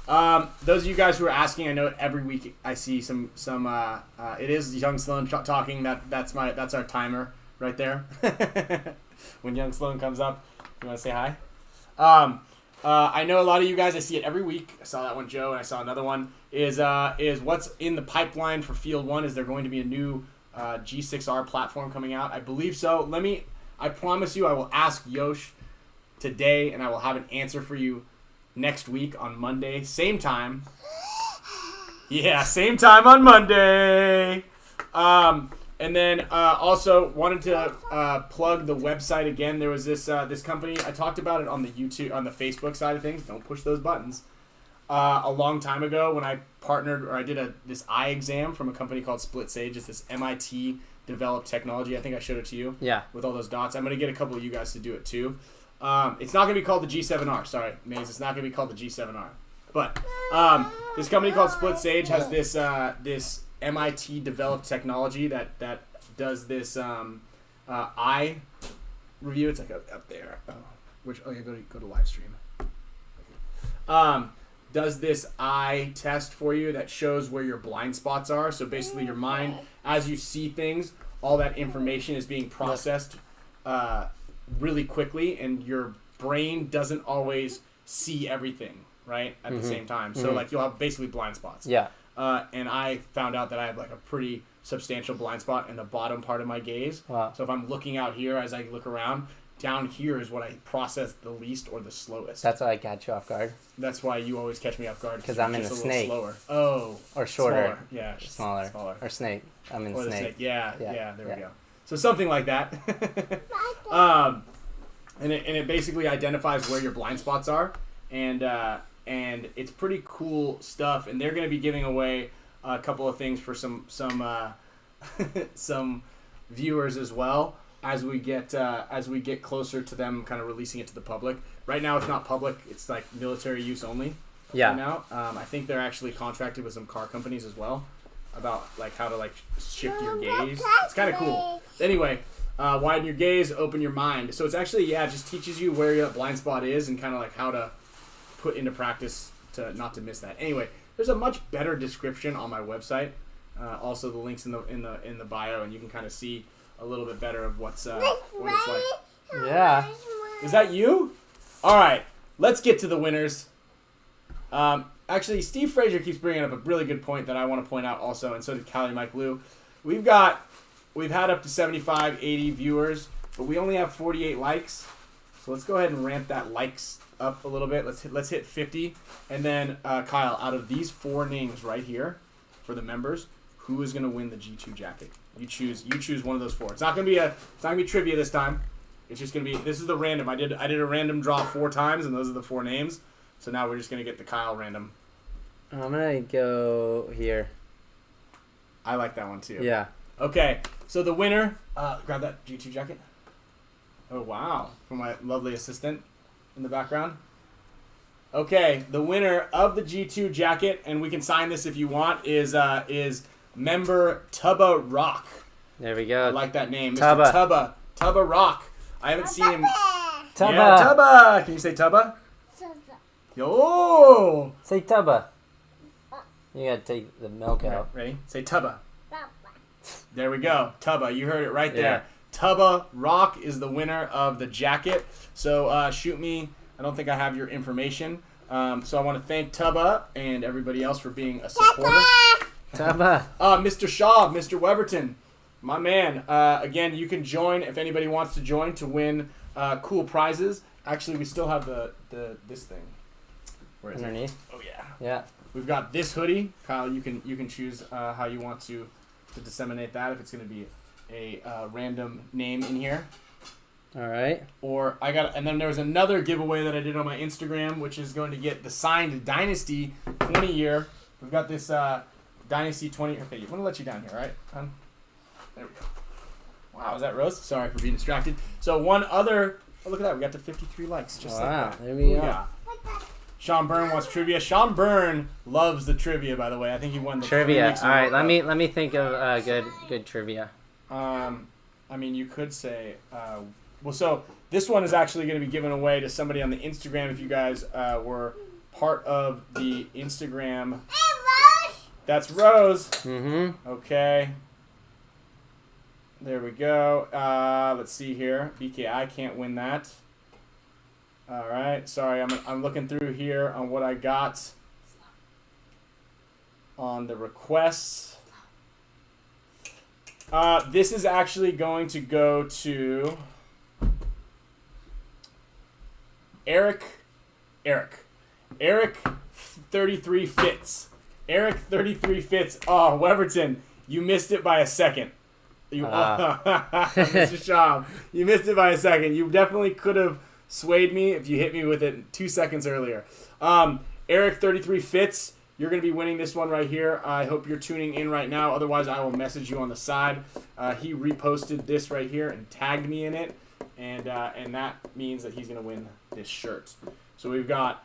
Those of you guys who are asking, I know every week I see some it is Young Sloan talking. That's our timer right there. When Young Sloan comes up, you want to say hi? I know a lot of you guys, I see it every week. I saw that one, Joe, and I saw another one. Is what's in the pipeline for Field 1? Is there going to be a new G6R platform coming out? I believe so. I promise you I will ask Yosh today, and I will have an answer for you next week on Monday. Same time. Yeah, same time on Monday. And then also wanted to plug the website again. There was this company. I talked about it on the YouTube, on the Facebook side of things. Don't push those buttons. A long time ago when I partnered, or I did this eye exam from a company called Split Sage. It's this MIT developed technology. I think I showed it to you. Yeah. With all those dots. I'm going to get a couple of you guys to do it too. It's not going to be called the G7R. Sorry, Maze. It's not going to be called the G7R. But this company called Split Sage has this MIT developed technology that does this eye review. It's like up there. Go to live stream. Does this eye test for you that shows where your blind spots are. So basically your mind, as you see things, all that information is being processed really quickly, and your brain doesn't always see everything, right, at the same time. So, like, you'll have basically blind spots. Yeah. And I found out that I have, like, a pretty substantial blind spot in the bottom part of my gaze. Wow. So if I'm looking out here as I look around, down here is what I process the least or the slowest. That's why I got you off guard. That's why you always catch me off guard. Because you're I'm in just a little snake. Slower. Oh. Or shorter. Smaller. Yeah. Smaller. Or snake. I'm in Or the snake. Yeah, Yeah. there Yeah. we go. So something like that. And it basically identifies where your blind spots are. And it's pretty cool stuff. And they're going to be giving away a couple of things for some some viewers as well as we get closer to them kind of releasing it to the public. Right now it's not public, it's like military use only. Yeah. Right now I think they're actually contracted with some car companies as well about like how to like shift your gaze. It's kind of cool. Anyway, widen your gaze, open your mind. So it's actually it just teaches you where your blind spot is and kind of like how to put into practice to not to miss that. Anyway, there's a much better description on my website. Also, the links in the bio, and you can kind of see a little bit better of what it's like. Yeah. Is that you? All right, let's get to the winners. Actually, Steve Frazier keeps bringing up a really good point that I want to point out also, and so did Callie Mike Lou. We've had up to 75, 80 viewers, but we only have 48 likes. So let's go ahead and ramp that likes up a little bit. Let's hit 50, and then Kyle, out of these 4 names right here for the members, who is going to win the G2 jacket? You choose one of those 4. It's not going to be trivia this time. It's just going to be, this is the random. I did a random draw 4 times, and those are the 4 names. So now we're just going to get the Kyle random. I'm going to go here. I like that one too. Yeah. Okay, so the winner, grab that G2 jacket. Oh, wow. From my lovely assistant in the background. Okay, the winner of the G2 jacket, and we can sign this if you want, is member Tubba Rock. There we go. I like that name. Tubba. Mr. Tubba Rock. I haven't seen him. Tubba. Yeah, Tubba. Can you say Tubba? Yo. Say Tubba. You got to take the milk out. Ready? Say Tubba. There we go. Tubba. You heard it right there. Yeah. Tubba Rock is the winner of the jacket. So shoot me. I don't think I have your information. So I want to thank Tubba and everybody else for being a supporter. Tubba. Mr. Shaw, Mr. Weberton, my man. Again, you can join if anybody wants to join to win cool prizes. Actually, we still have this thing. Where is Underneath. it? Oh yeah. Yeah. We've got this hoodie. Kyle, you can choose how you want to disseminate that. If it's going to be a random name in here. All right. Or and then there was another giveaway that I did on my Instagram, which is going to get the signed Dynasty 20 year. We've got this Dynasty 20. Okay, I'm gonna let you down here, all right? There we go. Wow, is that Rose? Sorry for being distracted. So one other. Oh, look at that. We got to 53 likes. Just like that. There we go. Yeah. Sean Byrne wants trivia. Sean Byrne loves the trivia, by the way. I think he won the Trivia. 3 weeks in All a right. row. Let me think of good trivia. I mean, you could say, so this one is actually going to be given away to somebody on the Instagram if you guys were part of the Instagram. Hey, Rose! That's Rose. Mm-hmm. Okay. There we go. Let's see here. BKI can't win that. All right. Sorry, I'm looking through here on what I got on the requests. This is actually going to go to Eric 33 Fitz. Eric 33 Fitz. Oh, Weberton, you missed it by a second. Mr. Shaw, you missed it by a second. You definitely could have swayed me if you hit me with it 2 seconds earlier. Eric 33 Fitz, you're going to be winning this one right here. I hope you're tuning in right now. Otherwise, I will message you on the side. He reposted this right here and tagged me in it. And that means that he's going to win this shirt. So we've got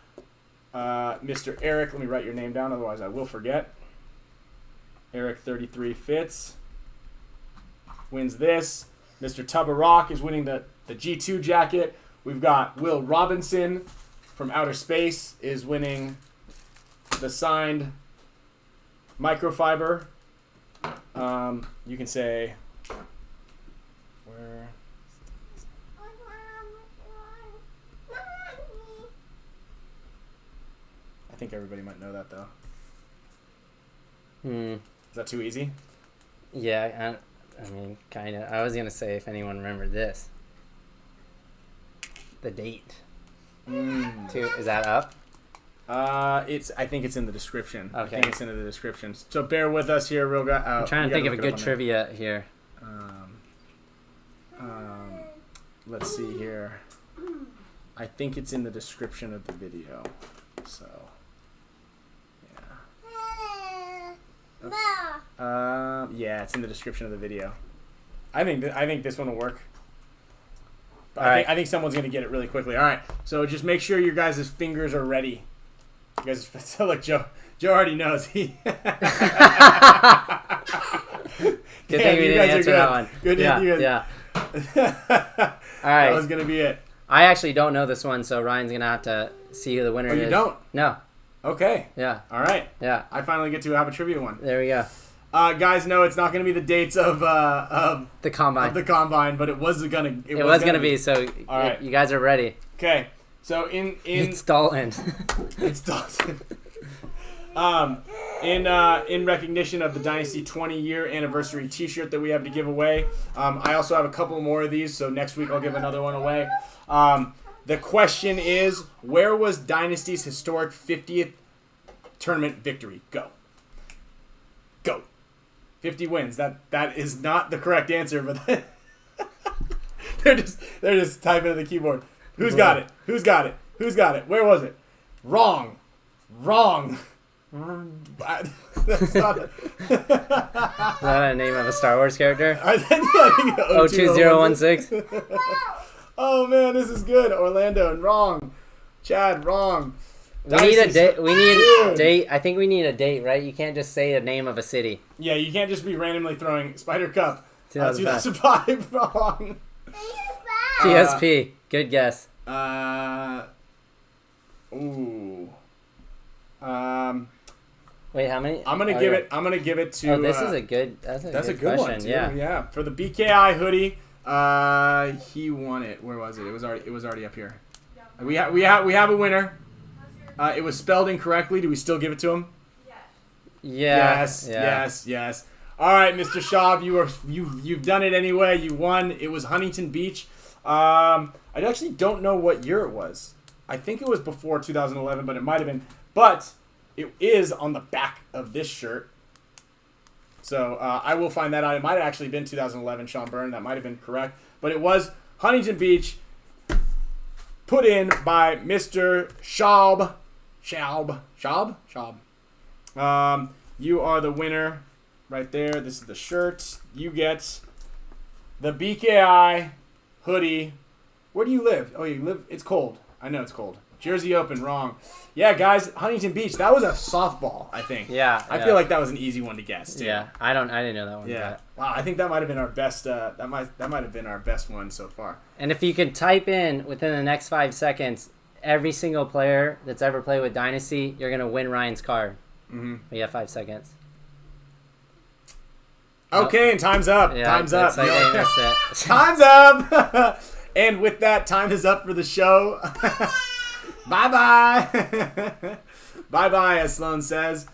Mr. Eric. Let me write your name down, otherwise I will forget. Eric 33 Fitz wins this. Mr. Tubba Rock is winning the G2 jacket. We've got Will Robinson from Outer Space is winning the signed microfiber. You can say where. think everybody might know that though. Hmm. Is that too easy? Yeah, I mean, kind of. I was going to say if anyone remembered this. The date. Is that up? I think it's in the description. Okay. I think it's in the description. So bear with us here, real guy. I'm trying to think of a good trivia here. Let's see here. I think it's in the description of the video. So, yeah. Yeah, it's in the description of the video. I think this one will work. But I think someone's gonna get it really quickly. All right. So just make sure your guys' fingers are ready. You guys, so look, Joe already knows. He. Good thing we didn't answer that one. Good. Yeah. All right. That was gonna be it. I actually don't know this one, so Ryan's gonna have to see who the winner is. You don't? No. Okay. Yeah. All right. Yeah. I finally get to have a trivia one. There we go. Guys, no, it's not gonna be the dates of The combine. of the combine, but it was gonna. It was gonna be. So All right. you guys are ready. Okay. So in It's Dalton. it's Dalton. In recognition of the Dynasty 20-year anniversary T-shirt that we have to give away, I also have a couple more of these. So next week I'll give another one away. The question is, where was Dynasty's historic 50th tournament victory? Go. 50 wins. That is not the correct answer, but they're just typing on the keyboard. Who's got it? Who's got it? Who's got it? Where was it? Wrong. That's not it. Is that a name of a Star Wars character? I think 02016. Oh man, this is good. Orlando, wrong. Chad, wrong. We need a date. We need a Dude. date. I think we need a date, right? You can't just say the name of a city. Yeah, you can't just be randomly throwing Spider Cup. 2005. 2005 wrong. TSP. Good guess. Ooh. Wait, how many? I'm gonna give it to. Oh, this is a good. That's a good one. question. Too. Yeah. Yeah. For the BKI hoodie, he won it. Where was it? It was already up here. We have a winner. It was spelled incorrectly. Do we still give it to him? Yeah. Yes. All right, Mr. Schaub, you've done it anyway. You won. It was Huntington Beach. I actually don't know what year it was. I think it was before 2011, but it might have been. But it is on the back of this shirt. So I will find that out. It might have actually been 2011, Sean Byrne. That might have been correct. But it was Huntington Beach, put in by Mr. Schaub. Schaub. You are the winner right there. This is the shirt. You get the BKI hoodie. Where do you live? Oh, you live. It's cold. I know it's cold. Jersey Open, wrong. Yeah, guys, Huntington Beach. That was a softball, I think. Yeah. I feel like that was an easy one to guess too. Yeah. I didn't know that one. Yeah. But. Wow. I think that might have been our best. That might have been our best one so far. And if you can type in within the next 5 seconds every single player that's ever played with Dynasty, you're gonna win Ryan's card. Mm-hmm. We have 5 seconds. Okay, and time's up. Yeah, Time's up. Like they missed it. Time's up. And with that, time is up for the show. Bye-bye. Bye-bye, as Sloan says.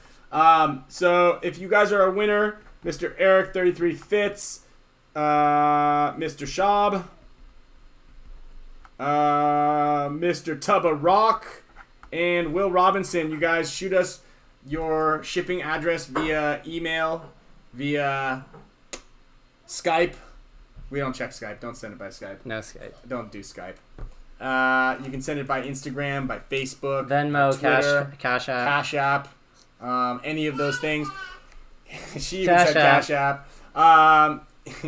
So if you guys are a winner, Mr. Eric 33 Fitz, Mr. Schaub, Mr. Tubba Rock, and Will Robinson, you guys shoot us your shipping address via email, via Skype. We don't check Skype. Don't send it by Skype. No Skype. Don't do Skype. You can send it by Instagram, by Facebook, Venmo, Twitter, Cash App. Cash App, any of those things. She even Cash said App. Cash App.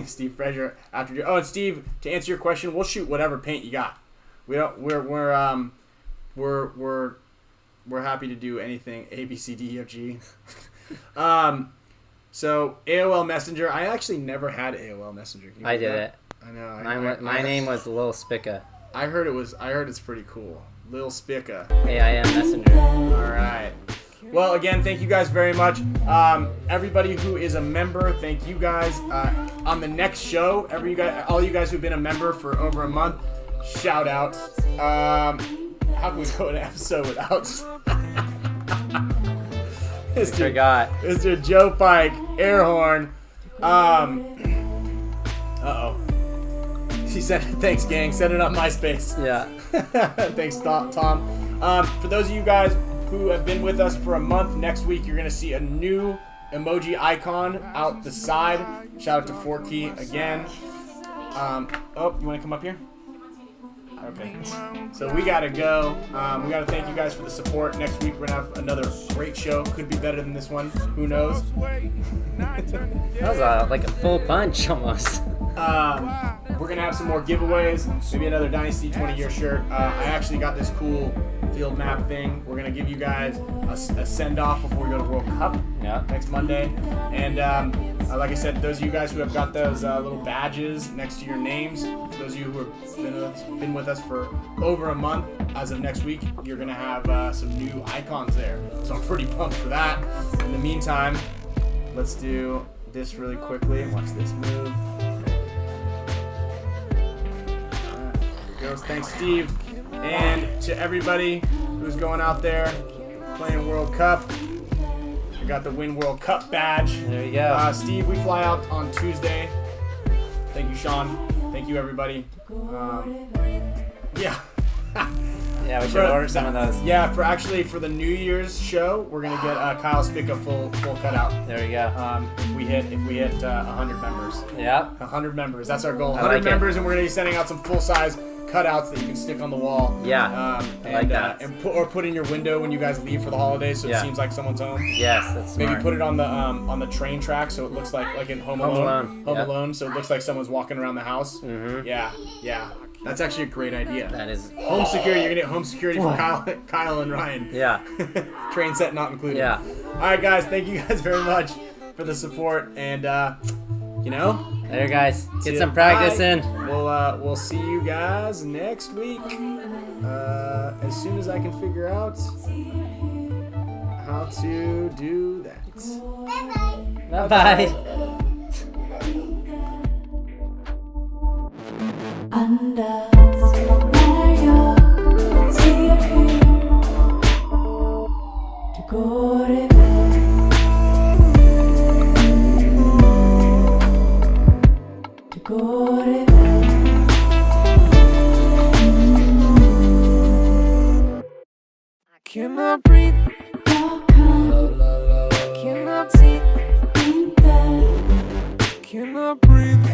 Steve Frazier after. Oh, and Steve, to answer your question, we'll shoot whatever paint you got. We're happy to do anything. A, B, C, D, E, F, G. So AOL Messenger. I actually never had AOL Messenger. Can you I believe did that? it. I know. My name was Lil Spicka. I heard it's pretty cool. Lil Spicka. AIM Messenger. All right. Well, again, thank you guys very much. Everybody who is a member, thank you guys. On the next show, all you guys who've been a member for over a month, shout out. How can we go an episode without? Forgot. Mr. Joe Pike, air horn. Uh-oh. She said, thanks, gang. Send it on MySpace. Yeah. Thanks, Tom. For those of you guys who have been with us for a month, next week you're going to see a new emoji icon out the side. Shout out to Forky again. Oh, you want to come up here? Okay. So we got to go. We got to thank you guys for the support. Next week we're going to have another great show. Could be better than this one. Who knows? That was like a full punch almost. We're going to have some more giveaways. Maybe another Dynasty 20-year shirt. I actually got this cool field map thing. We're going to give you guys a send-off before we go to World Cup next Monday. And like I said, those of you guys who have got those little badges next to your names, those of you who have been with us for over a month, as of next week, you're going to have some new icons there. So I'm pretty pumped for that. In the meantime, let's do this really quickly. Watch this move. Thanks, Steve. And to everybody who's going out there playing World Cup, we got the Win World Cup badge. There you go. Steve, we fly out on Tuesday. Thank you, Sean. Thank you, everybody. Yeah. Yeah, we should order some of those. Yeah, for the New Year's show, we're gonna get Kyle Spicka full cutout. There we go. If we hit 100 members. Yeah. 100 members. That's our goal. 100 like members, and we're gonna be sending out some full size cutouts that you can stick on the wall. Yeah. I like that. And put in your window when you guys leave for the holidays, so it seems like someone's home. Yes, that's smart. Maybe put it on the train track, so it looks like in Home Alone. Home Alone, so it looks like someone's walking around the house. Mm-hmm. Yeah. That's actually a great idea. That is home security. You're gonna get home security for Kyle and Ryan. Yeah. Train set not included. Yeah. All right, guys. Thank you guys very much for the support, and There, guys. Get some practice in. We'll see you guys next week. As soon as I can figure out how to do that. Bye-bye. Cannot breathe. Cannot see. Cannot breathe.